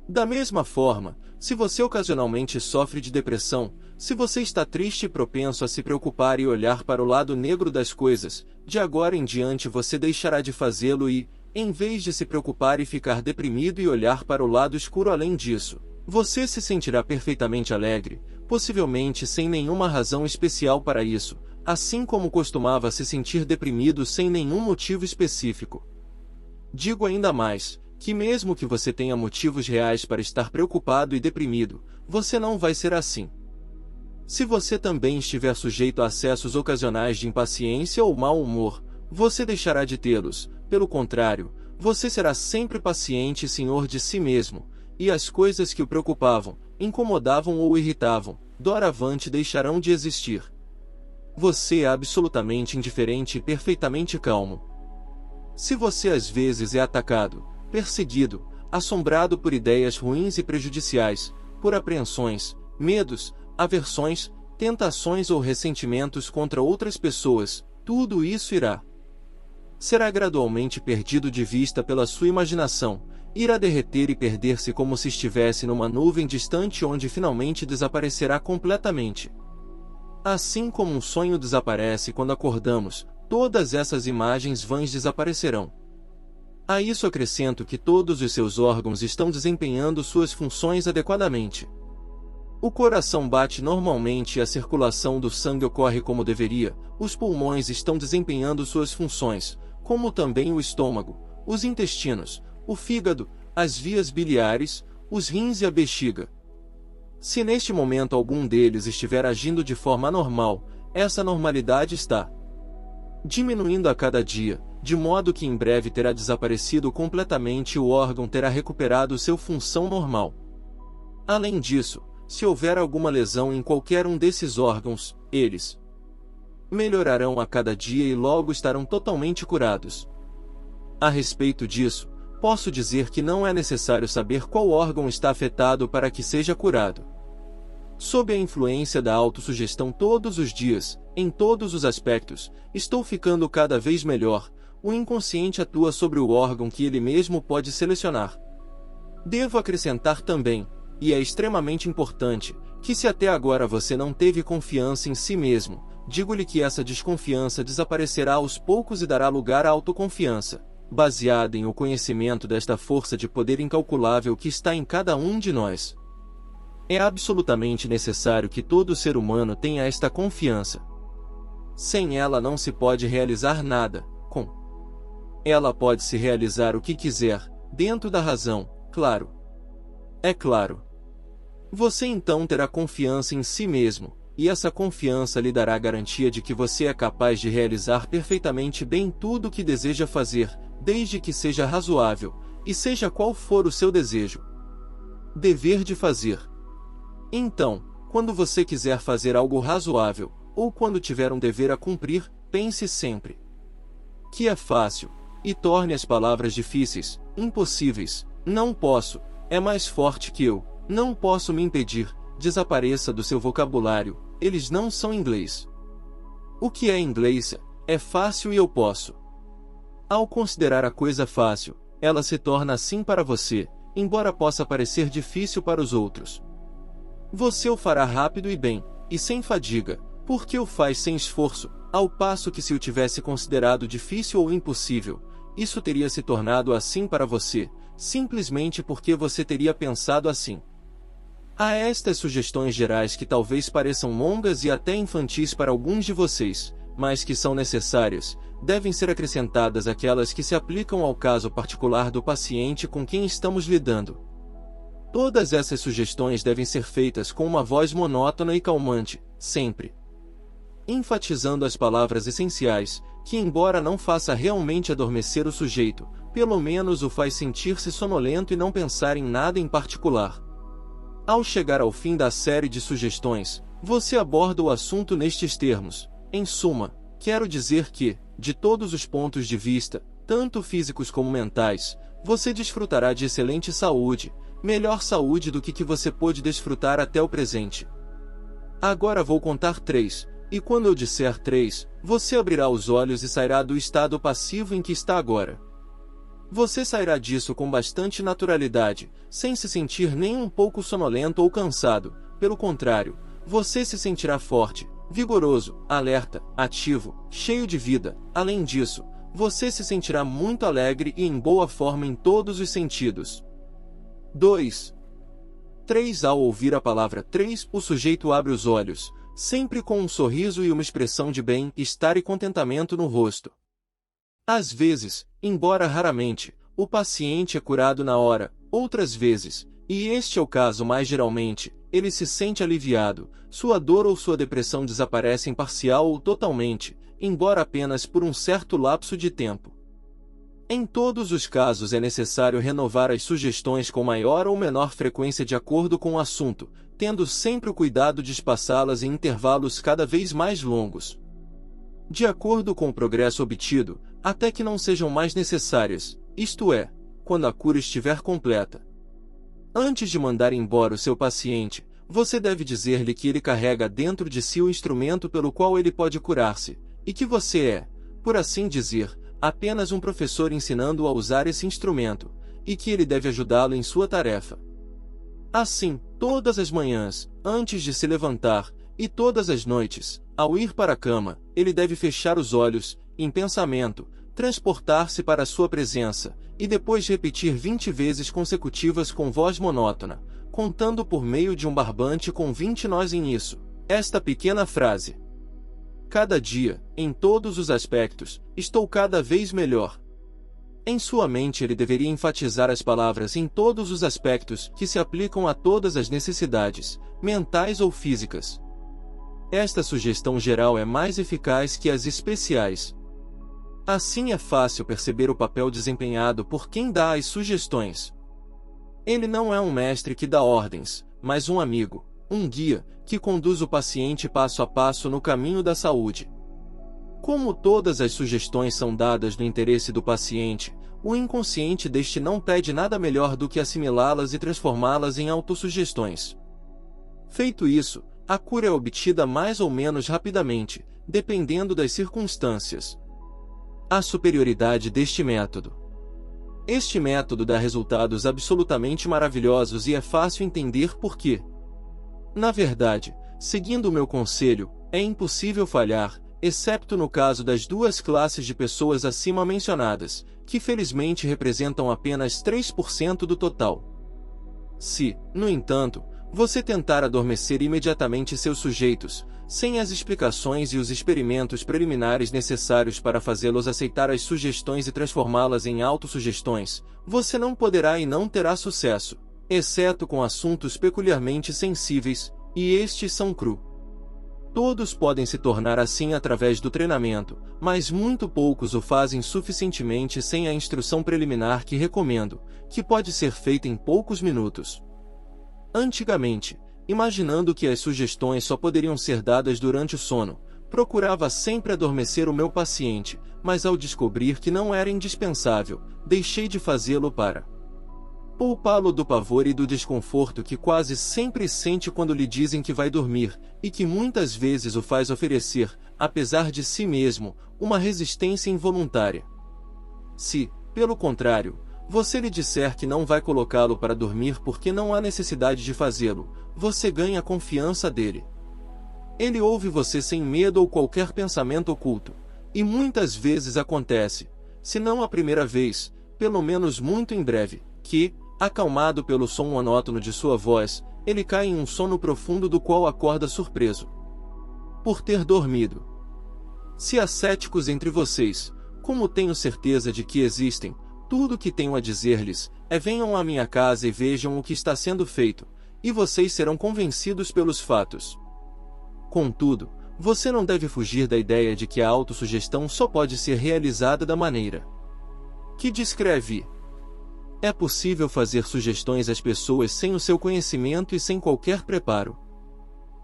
Da mesma forma, se você ocasionalmente sofre de depressão, se você está triste e propenso a se preocupar e olhar para o lado negro das coisas, de agora em diante você deixará de fazê-lo e, em vez de se preocupar e ficar deprimido e olhar para o lado escuro além disso, você se sentirá perfeitamente alegre, possivelmente sem nenhuma razão especial para isso, assim como costumava se sentir deprimido sem nenhum motivo específico. Digo ainda mais, que mesmo que você tenha motivos reais para estar preocupado e deprimido, você não vai ser assim. Se você também estiver sujeito a acessos ocasionais de impaciência ou mau humor, você deixará de tê-los, pelo contrário, você será sempre paciente e senhor de si mesmo, e as coisas que o preocupavam, incomodavam ou irritavam, doravante deixarão de existir. Você é absolutamente indiferente e perfeitamente calmo. Se você às vezes é atacado, perseguido, assombrado por ideias ruins e prejudiciais, por apreensões, medos, aversões, tentações ou ressentimentos contra outras pessoas, tudo isso será gradualmente perdido de vista pela sua imaginação, irá derreter e perder-se como se estivesse numa nuvem distante onde finalmente desaparecerá completamente. Assim como um sonho desaparece quando acordamos, todas essas imagens vãs desaparecerão. A isso acrescento que todos os seus órgãos estão desempenhando suas funções adequadamente. O coração bate normalmente e a circulação do sangue ocorre como deveria, os pulmões estão desempenhando suas funções, como também o estômago, os intestinos, o fígado, as vias biliares, os rins e a bexiga. Se neste momento algum deles estiver agindo de forma anormal, essa normalidade está diminuindo a cada dia, de modo que em breve terá desaparecido completamente e o órgão terá recuperado sua função normal. Além disso, se houver alguma lesão em qualquer um desses órgãos, eles melhorarão a cada dia e logo estarão totalmente curados. A respeito disso, posso dizer que não é necessário saber qual órgão está afetado para que seja curado. Sob a influência da autossugestão todos os dias, em todos os aspectos, estou ficando cada vez melhor. O inconsciente atua sobre o órgão que ele mesmo pode selecionar. Devo acrescentar também, e é extremamente importante, que se até agora você não teve confiança em si mesmo, digo-lhe que essa desconfiança desaparecerá aos poucos e dará lugar à autoconfiança, baseada em o conhecimento desta força de poder incalculável que está em cada um de nós. É absolutamente necessário que todo ser humano tenha esta confiança. Sem ela não se pode realizar nada, com ela pode-se realizar o que quiser, dentro da razão, claro. É claro. Você então terá confiança em si mesmo, e essa confiança lhe dará a garantia de que você é capaz de realizar perfeitamente bem tudo o que deseja fazer, desde que seja razoável, e seja qual for o seu desejo. Dever de fazer. Então, quando você quiser fazer algo razoável, ou quando tiver um dever a cumprir, pense sempre que é fácil, e torne as palavras difíceis, impossíveis. Não posso, é mais forte que eu, não posso me impedir, desapareça do seu vocabulário, eles não são inglês. O que é inglês é fácil e eu posso. Ao considerar a coisa fácil, ela se torna assim para você, embora possa parecer difícil para os outros. Você o fará rápido e bem, e sem fadiga, porque o faz sem esforço, ao passo que se o tivesse considerado difícil ou impossível, isso teria se tornado assim para você, simplesmente porque você teria pensado assim. Há estas sugestões gerais que talvez pareçam longas e até infantis para alguns de vocês, mas que são necessárias, devem ser acrescentadas aquelas que se aplicam ao caso particular do paciente com quem estamos lidando. Todas essas sugestões devem ser feitas com uma voz monótona e calmante, sempre enfatizando as palavras essenciais, que embora não faça realmente adormecer o sujeito, pelo menos o faz sentir-se sonolento e não pensar em nada em particular. Ao chegar ao fim da série de sugestões, você aborda o assunto nestes termos. Em suma, quero dizer que, de todos os pontos de vista, tanto físicos como mentais, você desfrutará de excelente saúde, melhor saúde do que você pôde desfrutar até o presente. Agora vou contar 3, e quando eu disser 3, você abrirá os olhos e sairá do estado passivo em que está agora. Você sairá disso com bastante naturalidade, sem se sentir nem um pouco sonolento ou cansado. Pelo contrário, você se sentirá forte, vigoroso, alerta, ativo, cheio de vida. Além disso, você se sentirá muito alegre e em boa forma em todos os sentidos. 2. 3. Ao ouvir a palavra 3, o sujeito abre os olhos, sempre com um sorriso e uma expressão de bem-estar e contentamento no rosto. Às vezes, embora raramente, o paciente é curado na hora, outras vezes, e este é o caso mais geralmente, ele se sente aliviado, sua dor ou sua depressão desaparecem parcial ou totalmente, embora apenas por um certo lapso de tempo. Em todos os casos é necessário renovar as sugestões com maior ou menor frequência de acordo com o assunto, tendo sempre o cuidado de espaçá-las em intervalos cada vez mais longos. de acordo com o progresso obtido, até que não sejam mais necessárias, isto é, quando a cura estiver completa. Antes de mandar embora o seu paciente, você deve dizer-lhe que ele carrega dentro de si o instrumento pelo qual ele pode curar-se, e que você é, por assim dizer, apenas um professor ensinando-o a usar esse instrumento, e que ele deve ajudá-lo em sua tarefa. Assim, todas as manhãs, antes de se levantar, e todas as noites, ao ir para a cama, ele deve fechar os olhos, em pensamento, transportar-se para a sua presença, e depois repetir 20 vezes consecutivas com voz monótona, contando por meio de um barbante com 20 nós em isso, esta pequena frase. Cada dia, em todos os aspectos, estou cada vez melhor. Em sua mente ele deveria enfatizar as palavras em todos os aspectos que se aplicam a todas as necessidades, mentais ou físicas. Esta sugestão geral é mais eficaz que as especiais. Assim é fácil perceber o papel desempenhado por quem dá as sugestões. Ele não é um mestre que dá ordens, mas um amigo, um guia, que conduz o paciente passo a passo no caminho da saúde. Como todas as sugestões são dadas no interesse do paciente, o inconsciente deste não pede nada melhor do que assimilá-las e transformá-las em autossugestões. Feito isso, a cura é obtida mais ou menos rapidamente, dependendo das circunstâncias. A superioridade deste método. Este método dá resultados absolutamente maravilhosos e é fácil entender por quê. Na verdade, seguindo o meu conselho, é impossível falhar, excepto no caso das duas classes de pessoas acima mencionadas, que felizmente representam apenas 3% do total. Se, no entanto, você tentar adormecer imediatamente seus sujeitos, sem as explicações e os experimentos preliminares necessários para fazê-los aceitar as sugestões e transformá-las em autossugestões, você não poderá e não terá sucesso, exceto com assuntos peculiarmente sensíveis, e estes são cru. Todos podem se tornar assim através do treinamento, mas muito poucos o fazem suficientemente sem a instrução preliminar que recomendo, que pode ser feita em poucos minutos. Antigamente, imaginando que as sugestões só poderiam ser dadas durante o sono, procurava sempre adormecer o meu paciente, mas ao descobrir que não era indispensável, deixei de fazê-lo para poupá-lo do pavor e do desconforto que quase sempre sente quando lhe dizem que vai dormir, e que muitas vezes o faz oferecer, apesar de si mesmo, uma resistência involuntária. Se, pelo contrário, você lhe disser que não vai colocá-lo para dormir porque não há necessidade de fazê-lo, você ganha a confiança dele. Ele ouve você sem medo ou qualquer pensamento oculto, e muitas vezes acontece, se não a primeira vez, pelo menos muito em breve, que, acalmado pelo som monótono de sua voz, ele cai em um sono profundo do qual acorda surpreso por ter dormido. Se há céticos entre vocês, como tenho certeza de que existem, tudo o que tenho a dizer-lhes é: venham à minha casa e vejam o que está sendo feito, e vocês serão convencidos pelos fatos. Contudo, você não deve fugir da ideia de que a autossugestão só pode ser realizada da maneira que descrevi. É possível fazer sugestões às pessoas sem o seu conhecimento e sem qualquer preparo.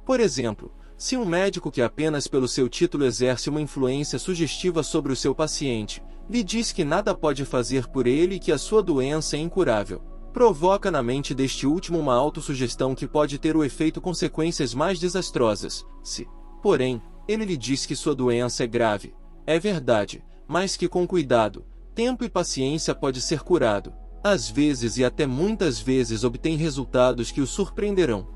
Por exemplo, se um médico que apenas pelo seu título exerce uma influência sugestiva sobre o seu paciente, lhe diz que nada pode fazer por ele e que a sua doença é incurável, provoca na mente deste último uma autossugestão que pode ter o efeito consequências mais desastrosas. Se, porém, ele lhe diz que sua doença é grave, é verdade, mas que com cuidado, tempo e paciência pode ser curado. Às vezes e até muitas vezes obtém resultados que o surpreenderão.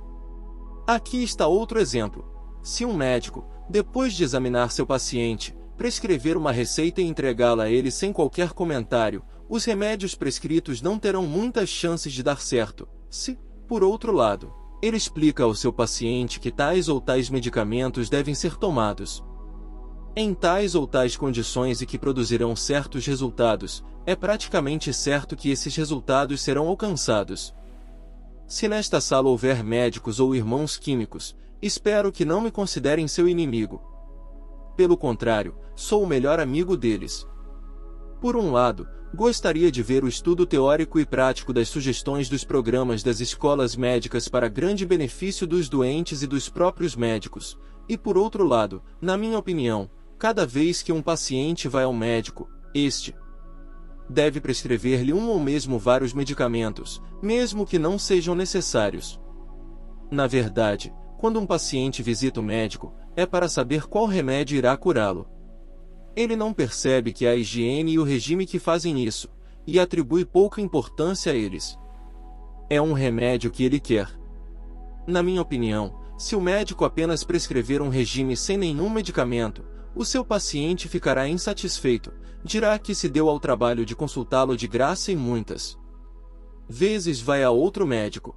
Aqui está outro exemplo. Se um médico, depois de examinar seu paciente, prescrever uma receita e entregá-la a ele sem qualquer comentário, os remédios prescritos não terão muitas chances de dar certo. Se, por outro lado, ele explica ao seu paciente que tais ou tais medicamentos devem ser tomados em tais ou tais condições e que produzirão certos resultados, é praticamente certo que esses resultados serão alcançados. Se nesta sala houver médicos ou irmãos químicos, espero que não me considerem seu inimigo. Pelo contrário, sou o melhor amigo deles. Por um lado, gostaria de ver o estudo teórico e prático das sugestões dos programas das escolas médicas para grande benefício dos doentes e dos próprios médicos, e por outro lado, na minha opinião, Cada vez que um paciente vai ao médico, este deve prescrever-lhe um ou mesmo vários medicamentos, mesmo que não sejam necessários. Na verdade, quando um paciente visita o médico, é para saber qual remédio irá curá-lo. Ele não percebe que é a higiene e o regime que fazem isso, e atribui pouca importância a eles. É um remédio que ele quer. Na minha opinião, se o médico apenas prescrever um regime sem nenhum medicamento, o seu paciente ficará insatisfeito, dirá que se deu ao trabalho de consultá-lo de graça e muitas vezes vai a outro médico.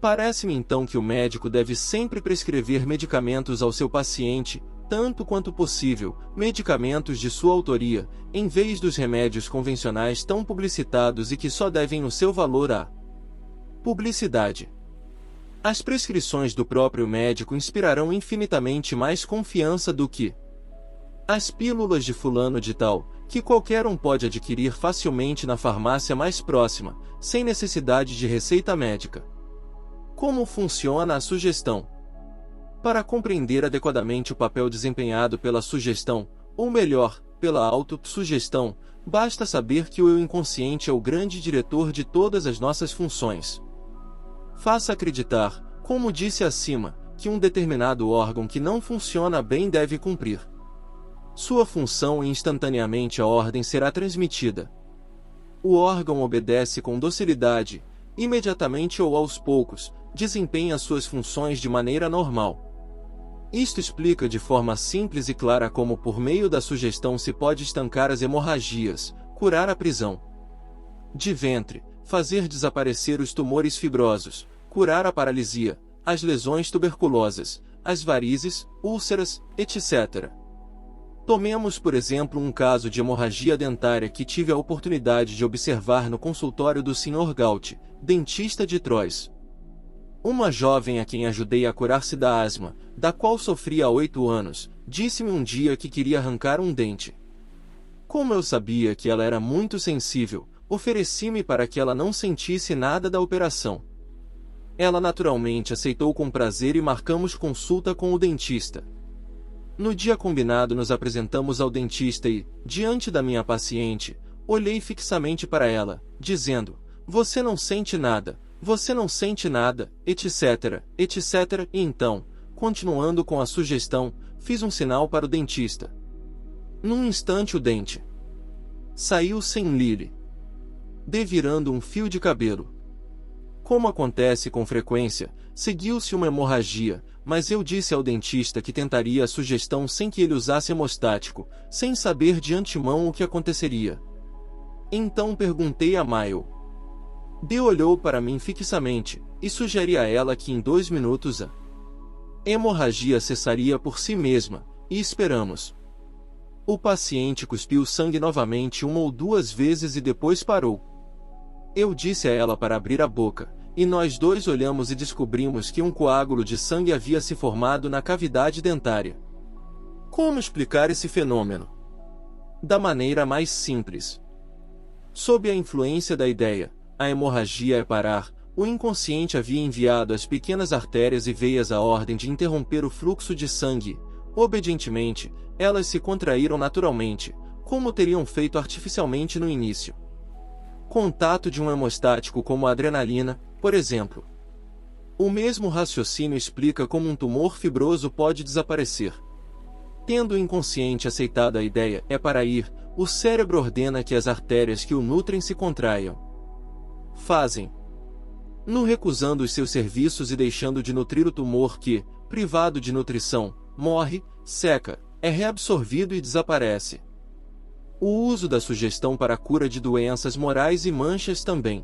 Parece-me então que o médico deve sempre prescrever medicamentos ao seu paciente, tanto quanto possível, medicamentos de sua autoria, em vez dos remédios convencionais tão publicitados e que só devem o seu valor à publicidade. As prescrições do próprio médico inspirarão infinitamente mais confiança do que as pílulas de fulano de tal, que qualquer um pode adquirir facilmente na farmácia mais próxima, sem necessidade de receita médica. Como funciona a sugestão? Para compreender adequadamente o papel desempenhado pela sugestão, ou melhor, pela autossugestão, basta saber que o eu inconsciente é o grande diretor de todas as nossas funções. Faça acreditar, como disse acima, que um determinado órgão que não funciona bem deve cumprir sua função e instantaneamente a ordem será transmitida. O órgão obedece com docilidade, imediatamente ou aos poucos, desempenha suas funções de maneira normal. Isto explica de forma simples e clara como por meio da sugestão se pode estancar as hemorragias, curar a prisão de ventre, fazer desaparecer os tumores fibrosos, curar a paralisia, as lesões tuberculosas, as varizes, úlceras, etc. Tomemos, por exemplo, um caso de hemorragia dentária que tive a oportunidade de observar no consultório do Sr. Gaut, dentista de Troyes. Uma jovem a quem ajudei a curar-se da asma, da qual sofria há 8 anos, disse-me um dia que queria arrancar um dente. Como eu sabia que ela era muito sensível, ofereci-me para que ela não sentisse nada da operação. Ela naturalmente aceitou com prazer e marcamos consulta com o dentista. No dia combinado nos apresentamos ao dentista e, diante da minha paciente, olhei fixamente para ela, dizendo: "Você não sente nada, etc, etc." E então, continuando com a sugestão, fiz um sinal para o dentista. Num instante o dente saiu sem lire, devirando um fio de cabelo. Como acontece com frequência, seguiu-se uma hemorragia, mas eu disse ao dentista que tentaria a sugestão sem que ele usasse hemostático, sem saber de antemão o que aconteceria. Então perguntei a Maio. D olhou para mim fixamente, e sugeri a ela que em 2 minutos a hemorragia cessaria por si mesma, e esperamos. O paciente cuspiu sangue novamente 1 ou 2 vezes e depois parou. Eu disse a ela para abrir a boca, e nós dois olhamos e descobrimos que um coágulo de sangue havia se formado na cavidade dentária. Como explicar esse fenômeno? Da maneira mais simples. Sob a influência da ideia, a hemorragia é parar, o inconsciente havia enviado às pequenas artérias e veias a ordem de interromper o fluxo de sangue. Obedientemente, elas se contraíram naturalmente, como teriam feito artificialmente no início. Contato de um hemostático como a adrenalina, por exemplo. O mesmo raciocínio explica como um tumor fibroso pode desaparecer. Tendo o inconsciente aceitado a ideia é para ir, o cérebro ordena que as artérias que o nutrem se contraiam. Fazem. No recusando os seus serviços e deixando de nutrir o tumor que, privado de nutrição, morre, seca, é reabsorvido e desaparece. O uso da sugestão para a cura de doenças morais e manchas também.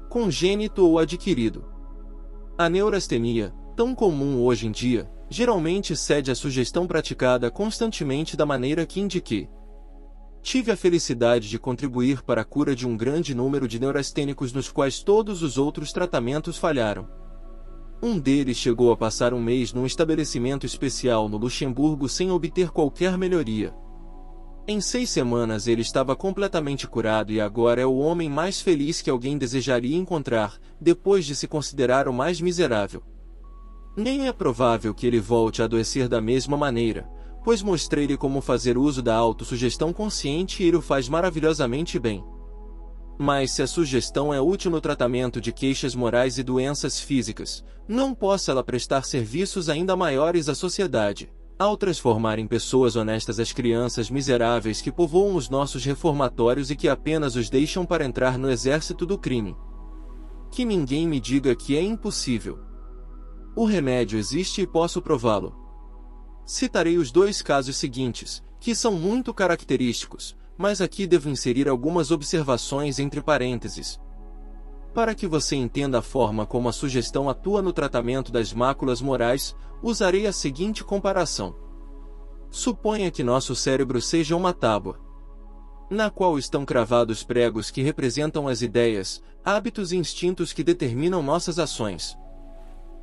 Congênito ou adquirido. A neurastenia, tão comum hoje em dia, geralmente cede à sugestão praticada constantemente da maneira que indiquei. Tive a felicidade de contribuir para a cura de um grande número de neurastênicos nos quais todos os outros tratamentos falharam. Um deles chegou a passar 1 mês num estabelecimento especial no Luxemburgo sem obter qualquer melhoria. Em 6 semanas ele estava completamente curado e agora é o homem mais feliz que alguém desejaria encontrar, depois de se considerar o mais miserável. Nem é provável que ele volte a adoecer da mesma maneira, pois mostrei-lhe como fazer uso da autossugestão consciente e ele o faz maravilhosamente bem. Mas se a sugestão é útil no tratamento de queixas morais e doenças físicas, não possa ela prestar serviços ainda maiores à sociedade, ao transformar em pessoas honestas as crianças miseráveis que povoam os nossos reformatórios e que apenas os deixam para entrar no exército do crime. Que ninguém me diga que é impossível. O remédio existe e posso prová-lo. Citarei os 2 casos seguintes, que são muito característicos, mas aqui devo inserir algumas observações entre parênteses. Para que você entenda a forma como a sugestão atua no tratamento das máculas morais, usarei a seguinte comparação. Suponha que nosso cérebro seja uma tábua, na qual estão cravados pregos que representam as ideias, hábitos e instintos que determinam nossas ações.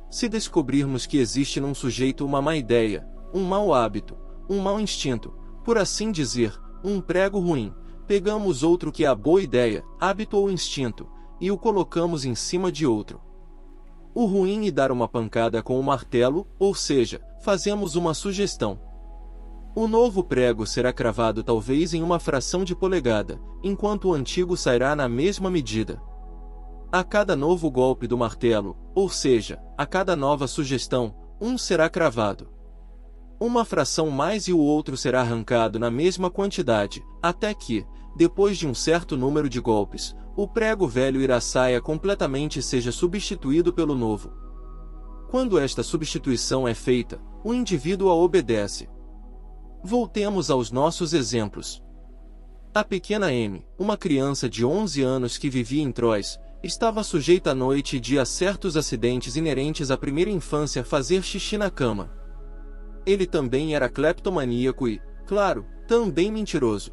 Se descobrirmos que existe num sujeito uma má ideia, um mau hábito, um mau instinto, por assim dizer, um prego ruim, pegamos outro que é a boa ideia, hábito ou instinto, e o colocamos em cima de outro. O ruim e dar uma pancada com o martelo, ou seja, fazemos uma sugestão. O novo prego será cravado talvez em uma fração de polegada, enquanto o antigo sairá na mesma medida. A cada novo golpe do martelo, ou seja, a cada nova sugestão, um será cravado. Uma fração mais e o outro será arrancado na mesma quantidade, até que, depois de um certo número de golpes, o prego velho irá saia completamente e seja substituído pelo novo. Quando esta substituição é feita, o indivíduo a obedece. Voltemos aos nossos exemplos. A pequena M, uma criança de 11 anos que vivia em Troyes, estava sujeita à noite e dia a certos acidentes inerentes à primeira infância a fazer xixi na cama. Ele também era cleptomaníaco e, claro, também mentiroso.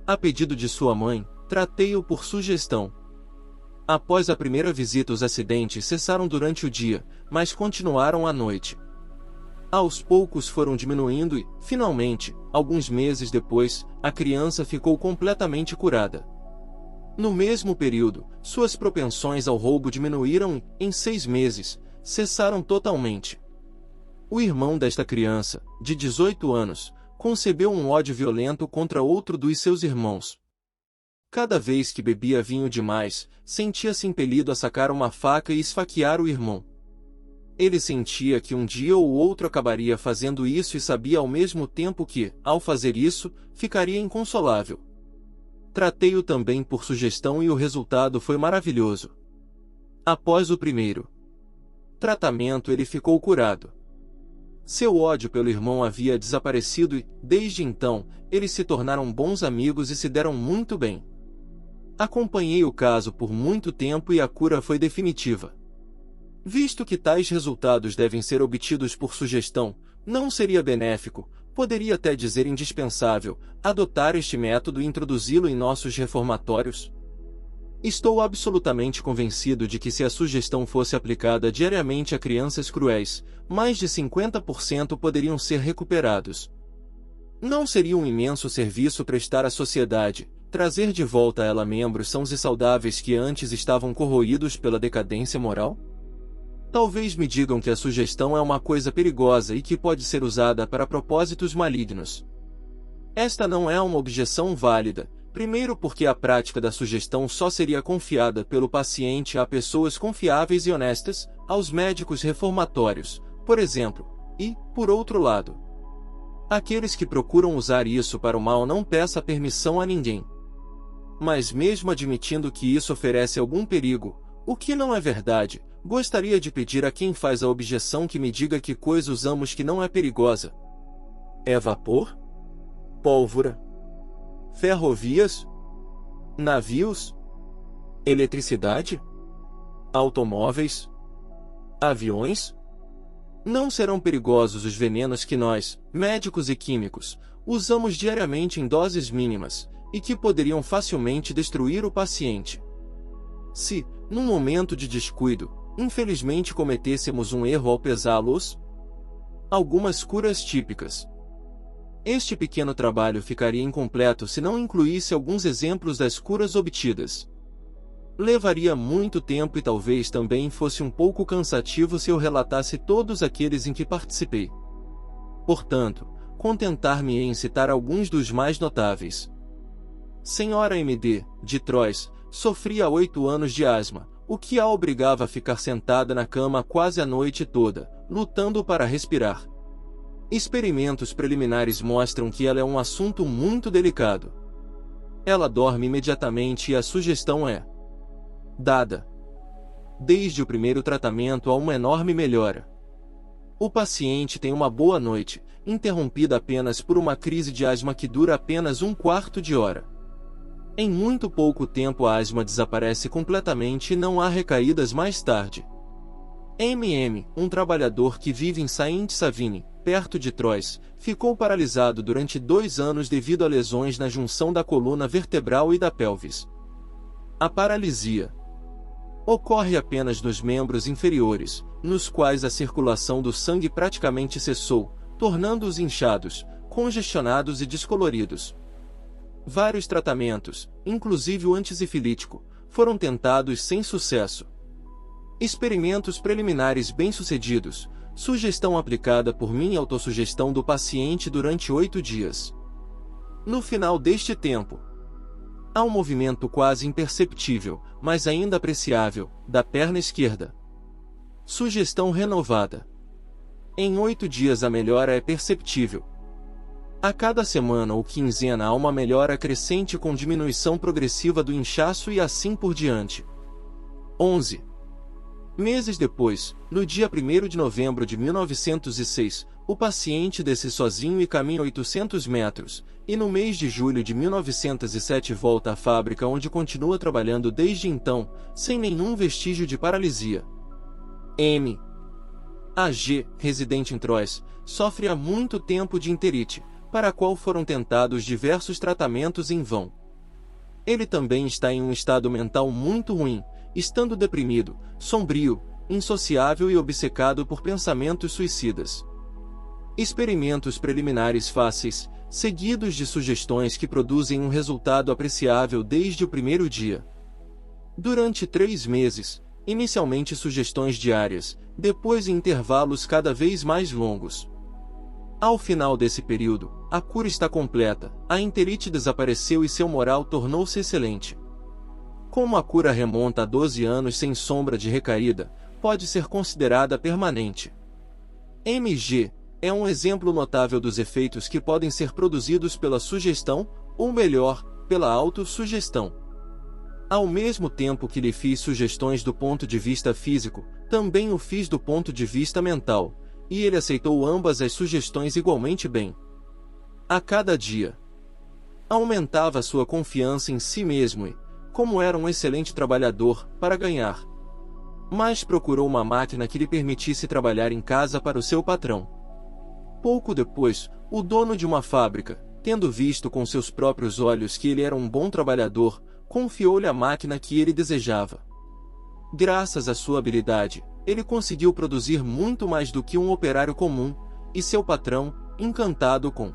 A pedido de sua mãe, tratei-o por sugestão. Após a primeira visita os acidentes cessaram durante o dia, mas continuaram à noite. Aos poucos foram diminuindo e, finalmente, alguns meses depois, a criança ficou completamente curada. No mesmo período, suas propensões ao roubo diminuíram e, em 6 meses, cessaram totalmente. O irmão desta criança, de 18 anos, concebeu um ódio violento contra outro dos seus irmãos. Cada vez que bebia vinho demais, sentia-se impelido a sacar uma faca e esfaquear o irmão. Ele sentia que um dia ou outro acabaria fazendo isso e sabia ao mesmo tempo que, ao fazer isso, ficaria inconsolável. Tratei-o também por sugestão e o resultado foi maravilhoso. Após o primeiro tratamento ele ficou curado. Seu ódio pelo irmão havia desaparecido e, desde então, eles se tornaram bons amigos e se deram muito bem. Acompanhei o caso por muito tempo e a cura foi definitiva. Visto que tais resultados devem ser obtidos por sugestão, não seria benéfico, poderia até dizer indispensável, adotar este método e introduzi-lo em nossos reformatórios? Estou absolutamente convencido de que se a sugestão fosse aplicada diariamente a crianças cruéis, mais de 50% poderiam ser recuperados. Não seria um imenso serviço prestar à sociedade, trazer de volta a ela membros sãos e saudáveis que antes estavam corroídos pela decadência moral? Talvez me digam que a sugestão é uma coisa perigosa e que pode ser usada para propósitos malignos. Esta não é uma objeção válida, primeiro porque a prática da sugestão só seria confiada pelo paciente a pessoas confiáveis e honestas, aos médicos reformatórios, por exemplo, e, por outro lado, aqueles que procuram usar isso para o mal não peça permissão a ninguém. Mas mesmo admitindo que isso oferece algum perigo, o que não é verdade, gostaria de pedir a quem faz a objeção que me diga que coisa usamos que não é perigosa. É vapor? Pólvora? Ferrovias? Navios? Eletricidade? Automóveis? Aviões? Não serão perigosos os venenos que nós, médicos e químicos, usamos diariamente em doses mínimas, e que poderiam facilmente destruir o paciente. Se, num momento de descuido, infelizmente cometêssemos um erro ao pesá-los? Algumas curas típicas. Este pequeno trabalho ficaria incompleto se não incluísse alguns exemplos das curas obtidas. Levaria muito tempo e talvez também fosse um pouco cansativo se eu relatasse todos aqueles em que participei. Portanto, contentar-me em citar alguns dos mais notáveis. Senhora M.D., de Troyes, sofria há 8 anos de asma, o que a obrigava a ficar sentada na cama quase a noite toda, lutando para respirar. Experimentos preliminares mostram que ela é um assunto muito delicado. Ela dorme imediatamente e a sugestão é dada. Desde o primeiro tratamento há uma enorme melhora. O paciente tem uma boa noite, interrompida apenas por uma crise de asma que dura apenas 1/4 de hora. Em muito pouco tempo a asma desaparece completamente e não há recaídas mais tarde. M.M., um trabalhador que vive em Saint-Savine, perto de Troyes, ficou paralisado durante 2 anos devido a lesões na junção da coluna vertebral e da pelvis. A paralisia ocorre apenas nos membros inferiores, nos quais a circulação do sangue praticamente cessou, tornando-os inchados, congestionados e descoloridos. Vários tratamentos, inclusive o antissifilítico, foram tentados sem sucesso. Experimentos preliminares bem-sucedidos, sugestão aplicada por mim e autossugestão do paciente durante 8 dias. No final deste tempo, há um movimento quase imperceptível, mas ainda apreciável, da perna esquerda. Sugestão renovada. Em 8 dias a melhora é perceptível. A cada semana ou quinzena há uma melhora crescente com diminuição progressiva do inchaço e assim por diante. 11 meses depois, no dia 1º de novembro de 1906, o paciente desce sozinho e caminha 800 metros, e no mês de julho de 1907 volta à fábrica onde continua trabalhando desde então, sem nenhum vestígio de paralisia. M. A. G., residente em Troyes, sofre há muito tempo de enterite, para a qual foram tentados diversos tratamentos em vão. Ele também está em um estado mental muito ruim, estando deprimido, sombrio, insociável e obcecado por pensamentos suicidas. Experimentos preliminares fáceis, seguidos de sugestões que produzem um resultado apreciável desde o primeiro dia. Durante 3 meses, inicialmente sugestões diárias, depois em intervalos cada vez mais longos. Ao final desse período, a cura está completa, a enterite desapareceu e seu moral tornou-se excelente. Como a cura remonta a 12 anos sem sombra de recaída, pode ser considerada permanente. MG é um exemplo notável dos efeitos que podem ser produzidos pela sugestão, ou melhor, pela autossugestão. Ao mesmo tempo que lhe fiz sugestões do ponto de vista físico, também o fiz do ponto de vista mental, e ele aceitou ambas as sugestões igualmente bem. A cada dia, aumentava sua confiança em si mesmo e, como era um excelente trabalhador, para ganhar mais procurou uma máquina que lhe permitisse trabalhar em casa para o seu patrão. Pouco depois, o dono de uma fábrica, tendo visto com seus próprios olhos que ele era um bom trabalhador, confiou-lhe a máquina que ele desejava. Graças à sua habilidade, ele conseguiu produzir muito mais do que um operário comum, e seu patrão, encantado com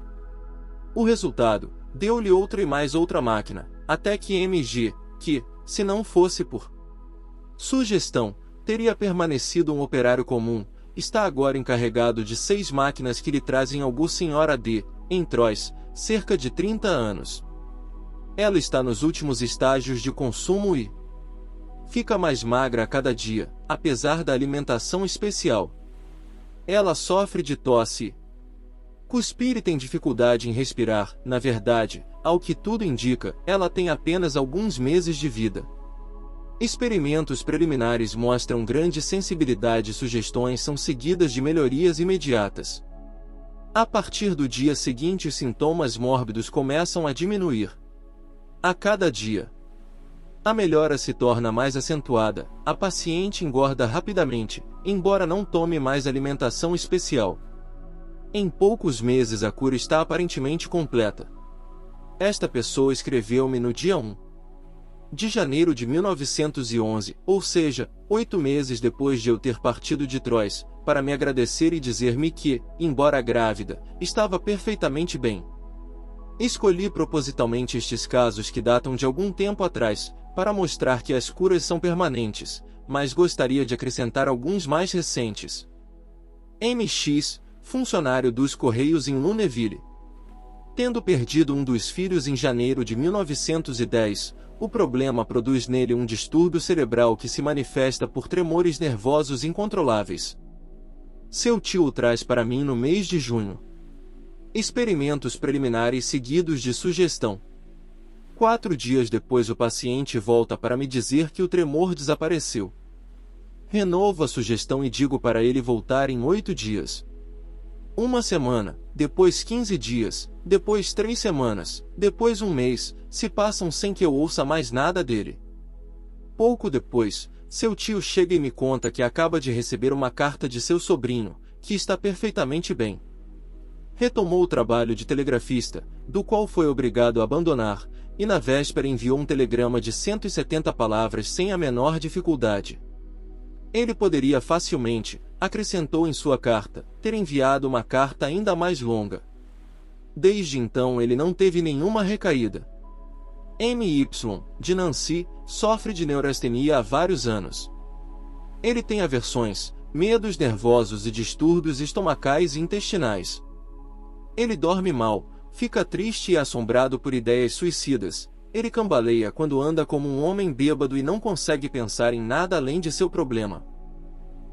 o resultado, deu-lhe outra e mais outra máquina, até que MG, que, se não fosse por sugestão, teria permanecido um operário comum, está agora encarregado de 6 máquinas que lhe trazem algum senhora D, em Troyes, cerca de 30 anos. Ela está nos últimos estágios de consumo e fica mais magra a cada dia, apesar da alimentação especial. Ela sofre de tosse, cuspir e tem dificuldade em respirar. Na verdade, ao que tudo indica, ela tem apenas alguns meses de vida. Experimentos preliminares mostram grande sensibilidade e sugestões são seguidas de melhorias imediatas. A partir do dia seguinte os sintomas mórbidos começam a diminuir. A cada dia, a melhora se torna mais acentuada, a paciente engorda rapidamente, embora não tome mais alimentação especial. Em poucos meses a cura está aparentemente completa. Esta pessoa escreveu-me no dia 1 de janeiro de 1911, ou seja, 8 meses depois de eu ter partido de Troyes, para me agradecer e dizer-me que, embora grávida, estava perfeitamente bem. Escolhi propositalmente estes casos que datam de algum tempo atrás, para mostrar que as curas são permanentes, mas gostaria de acrescentar alguns mais recentes. MX funcionário dos Correios em Lunéville. Tendo perdido um dos filhos em janeiro de 1910, o problema produz nele um distúrbio cerebral que se manifesta por tremores nervosos incontroláveis. Seu tio o traz para mim no mês de junho. Experimentos preliminares seguidos de sugestão. 4 dias depois o paciente volta para me dizer que o tremor desapareceu. Renovo a sugestão e digo para ele voltar em 8 dias. 1 semana, depois 15 dias, depois 3 semanas, depois 1 mês, se passam sem que eu ouça mais nada dele. Pouco depois, seu tio chega e me conta que acaba de receber uma carta de seu sobrinho, que está perfeitamente bem. Retomou o trabalho de telegrafista, do qual foi obrigado a abandonar, e na véspera enviou um telegrama de 170 palavras sem a menor dificuldade. Ele poderia facilmente, acrescentou em sua carta, ter enviado uma carta ainda mais longa. Desde então ele não teve nenhuma recaída. M.Y., de Nancy, sofre de neurastenia há vários anos. Ele tem aversões, medos nervosos e distúrbios estomacais e intestinais. Ele dorme mal, fica triste e assombrado por ideias suicidas. Ele cambaleia quando anda como um homem bêbado e não consegue pensar em nada além de seu problema.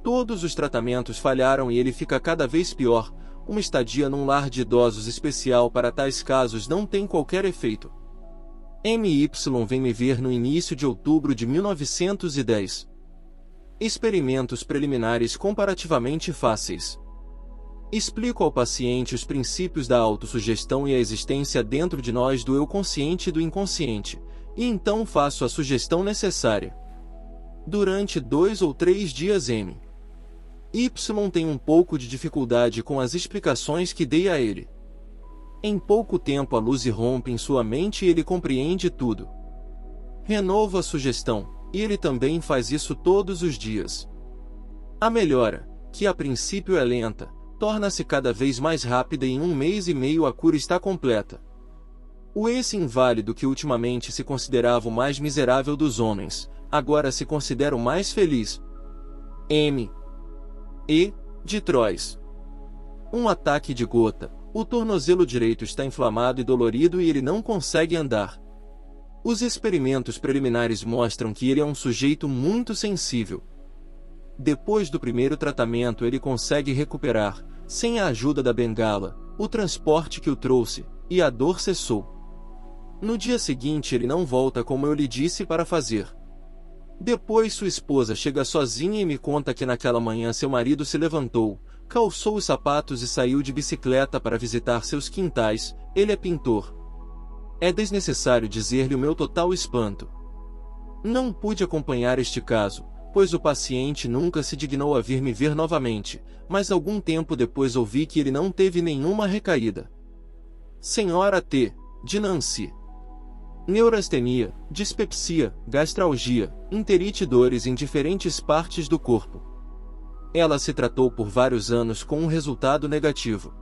Todos os tratamentos falharam e ele fica cada vez pior. Uma estadia num lar de idosos especial para tais casos não tem qualquer efeito. M.Y. vem me ver no início de outubro de 1910. Experimentos preliminares comparativamente fáceis. Explico ao paciente os princípios da autossugestão e a existência dentro de nós do eu consciente e do inconsciente, e então faço a sugestão necessária. Durante 2 ou 3 dias M.Y. tem um pouco de dificuldade com as explicações que dei a ele. Em pouco tempo a luz irrompe em sua mente e ele compreende tudo. Renovo a sugestão, e ele também faz isso todos os dias. A melhora, que a princípio é lenta, torna-se cada vez mais rápida e em 1 mês e meio a cura está completa. O ex-inválido que ultimamente se considerava o mais miserável dos homens, agora se considera o mais feliz. M. E. de Troyes. Um ataque de gota. O tornozelo direito está inflamado e dolorido e ele não consegue andar. Os experimentos preliminares mostram que ele é um sujeito muito sensível. Depois do primeiro tratamento ele consegue recuperar, sem a ajuda da bengala, o transporte que o trouxe, e a dor cessou. No dia seguinte ele não volta como eu lhe disse para fazer. Depois sua esposa chega sozinha e me conta que naquela manhã seu marido se levantou, calçou os sapatos e saiu de bicicleta para visitar seus quintais. Ele é pintor. É desnecessário dizer-lhe o meu total espanto. Não pude acompanhar este caso, pois o paciente nunca se dignou a vir me ver novamente, mas algum tempo depois ouvi que ele não teve nenhuma recaída. Sra. T. de Nancy. Neurastenia, dispepsia, gastralgia, enterite e dores em diferentes partes do corpo. Ela se tratou por vários anos com um resultado negativo.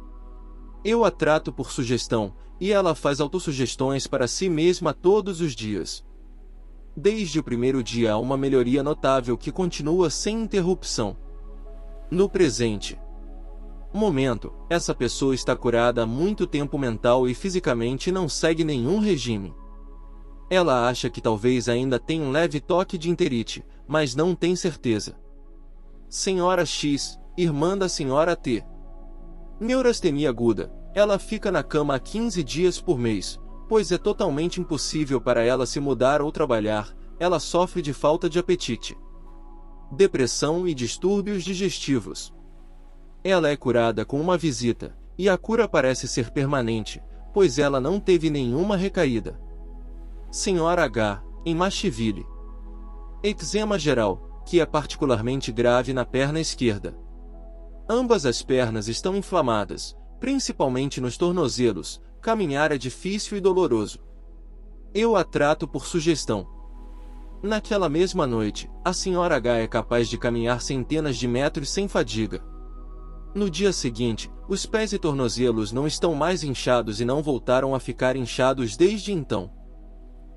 Eu a trato por sugestão, e ela faz autossugestões para si mesma todos os dias. Desde o primeiro dia há uma melhoria notável que continua sem interrupção. No presente momento, essa pessoa está curada há muito tempo mental e fisicamente não segue nenhum regime. Ela acha que talvez ainda tenha um leve toque de enterite, mas não tem certeza. Sra. X, irmã da Sra. T. Neurastenia aguda. Ela fica na cama há 15 dias por mês, pois é totalmente impossível para ela se mudar ou trabalhar. Ela sofre de falta de apetite, depressão e distúrbios digestivos. Ela é curada com uma visita, e a cura parece ser permanente, pois ela não teve nenhuma recaída. Sra. H, em Mashville. Eczema geral, que é particularmente grave na perna esquerda. Ambas as pernas estão inflamadas, principalmente nos tornozelos. Caminhar é difícil e doloroso. Eu a trato por sugestão. Naquela mesma noite, a Sra. H é capaz de caminhar centenas de metros sem fadiga. No dia seguinte, os pés e tornozelos não estão mais inchados e não voltaram a ficar inchados desde então.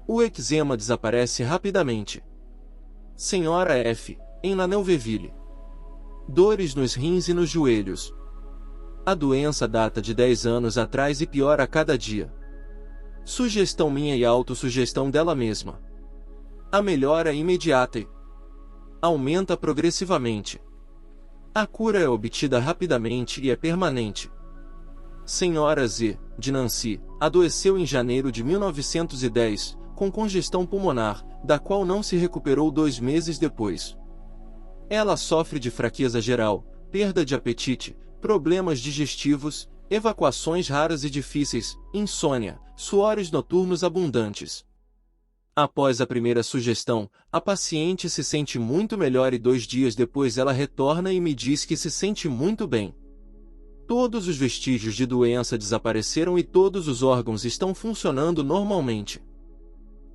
O eczema desaparece rapidamente. Sra. F, em Lunéville. Dores nos rins e nos joelhos. A doença data de 10 anos atrás e piora a cada dia. Sugestão minha e autossugestão dela mesma. A melhora é imediata e aumenta progressivamente. A cura é obtida rapidamente e é permanente. Senhora Z, de Nancy, adoeceu em janeiro de 1910, com congestão pulmonar, da qual não se recuperou 2 meses depois. Ela sofre de fraqueza geral, perda de apetite, problemas digestivos, evacuações raras e difíceis, insônia, suores noturnos abundantes. Após a primeira sugestão, a paciente se sente muito melhor e 2 dias depois ela retorna e me diz que se sente muito bem. Todos os vestígios de doença desapareceram e todos os órgãos estão funcionando normalmente.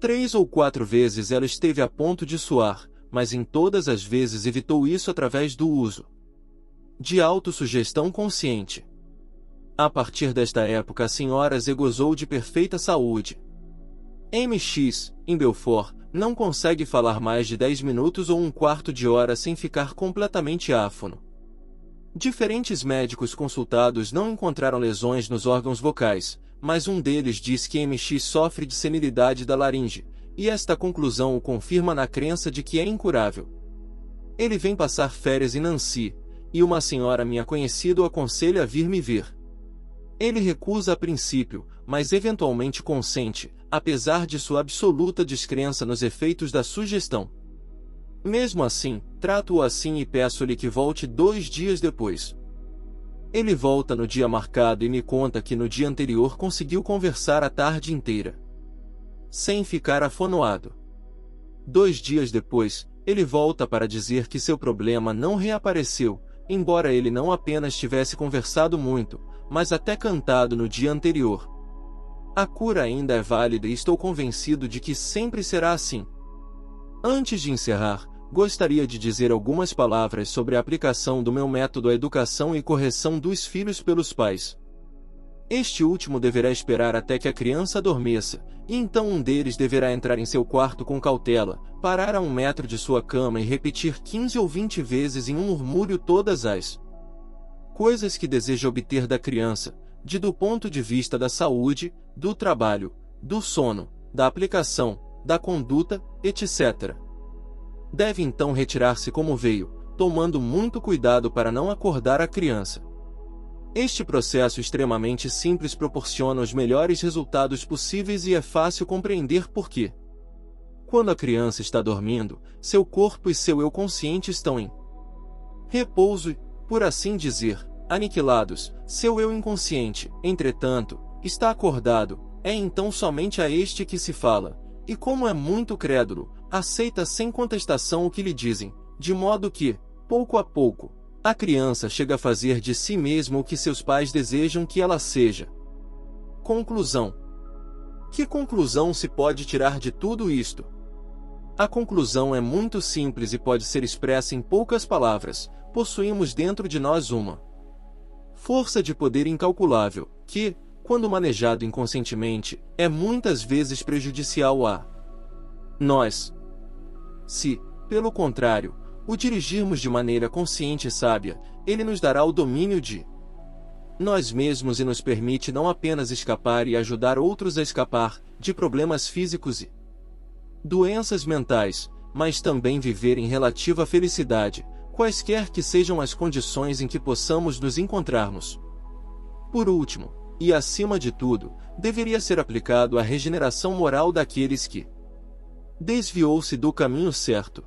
3 ou 4 vezes ela esteve a ponto de suar, mas em todas as vezes evitou isso através do uso de autossugestão consciente. A partir desta época a senhora Z gozou de perfeita saúde. MX, em Belfort, não consegue falar mais de 10 minutos ou 1/4 de hora sem ficar completamente áfono. Diferentes médicos consultados não encontraram lesões nos órgãos vocais, mas um deles diz que MX sofre de senilidade da laringe, e esta conclusão o confirma na crença de que é incurável. Ele vem passar férias em Nancy, e uma senhora minha conhecida o aconselha a vir me ver. Ele recusa a princípio, mas eventualmente consente, apesar de sua absoluta descrença nos efeitos da sugestão. Mesmo assim, trato-o assim e peço-lhe que volte 2 dias depois. Ele volta no dia marcado e me conta que no dia anterior conseguiu conversar a tarde inteira, sem ficar afonoado. 2 dias depois, ele volta para dizer que seu problema não reapareceu, embora ele não apenas tivesse conversado muito, mas até cantado no dia anterior. A cura ainda é válida e estou convencido de que sempre será assim. Antes de encerrar, gostaria de dizer algumas palavras sobre a aplicação do meu método Educação e Correção dos Filhos pelos Pais. Este último deverá esperar até que a criança adormeça, e então um deles deverá entrar em seu quarto com cautela, parar a 1 metro de sua cama e repetir 15 ou 20 vezes em um murmúrio todas as coisas que deseja obter da criança, do ponto de vista da saúde, do trabalho, do sono, da aplicação, da conduta, etc. Deve então retirar-se como veio, tomando muito cuidado para não acordar a criança. Este processo extremamente simples proporciona os melhores resultados possíveis e é fácil compreender por quê. Quando a criança está dormindo, seu corpo e seu eu consciente estão em repouso e, por assim dizer, aniquilados. Seu eu inconsciente, entretanto, está acordado, é então somente a este que se fala, e como é muito crédulo, aceita sem contestação o que lhe dizem, de modo que, pouco a pouco, a criança chega a fazer de si mesma o que seus pais desejam que ela seja. Conclusão. Que conclusão se pode tirar de tudo isto? A conclusão é muito simples e pode ser expressa em poucas palavras. Possuímos dentro de nós uma força de poder incalculável, que, quando manejado inconscientemente, é muitas vezes prejudicial a nós. Se, pelo contrário, o dirigirmos de maneira consciente e sábia, ele nos dará o domínio de nós mesmos e nos permite não apenas escapar e ajudar outros a escapar de problemas físicos e doenças mentais, mas também viver em relativa felicidade, quaisquer que sejam as condições em que possamos nos encontrarmos. Por último, e acima de tudo, deveria ser aplicado a regeneração moral daqueles que desviou-se do caminho certo.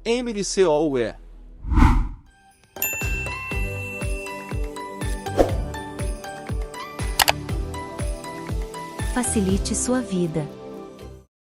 Emily Coe. Facilite sua vida.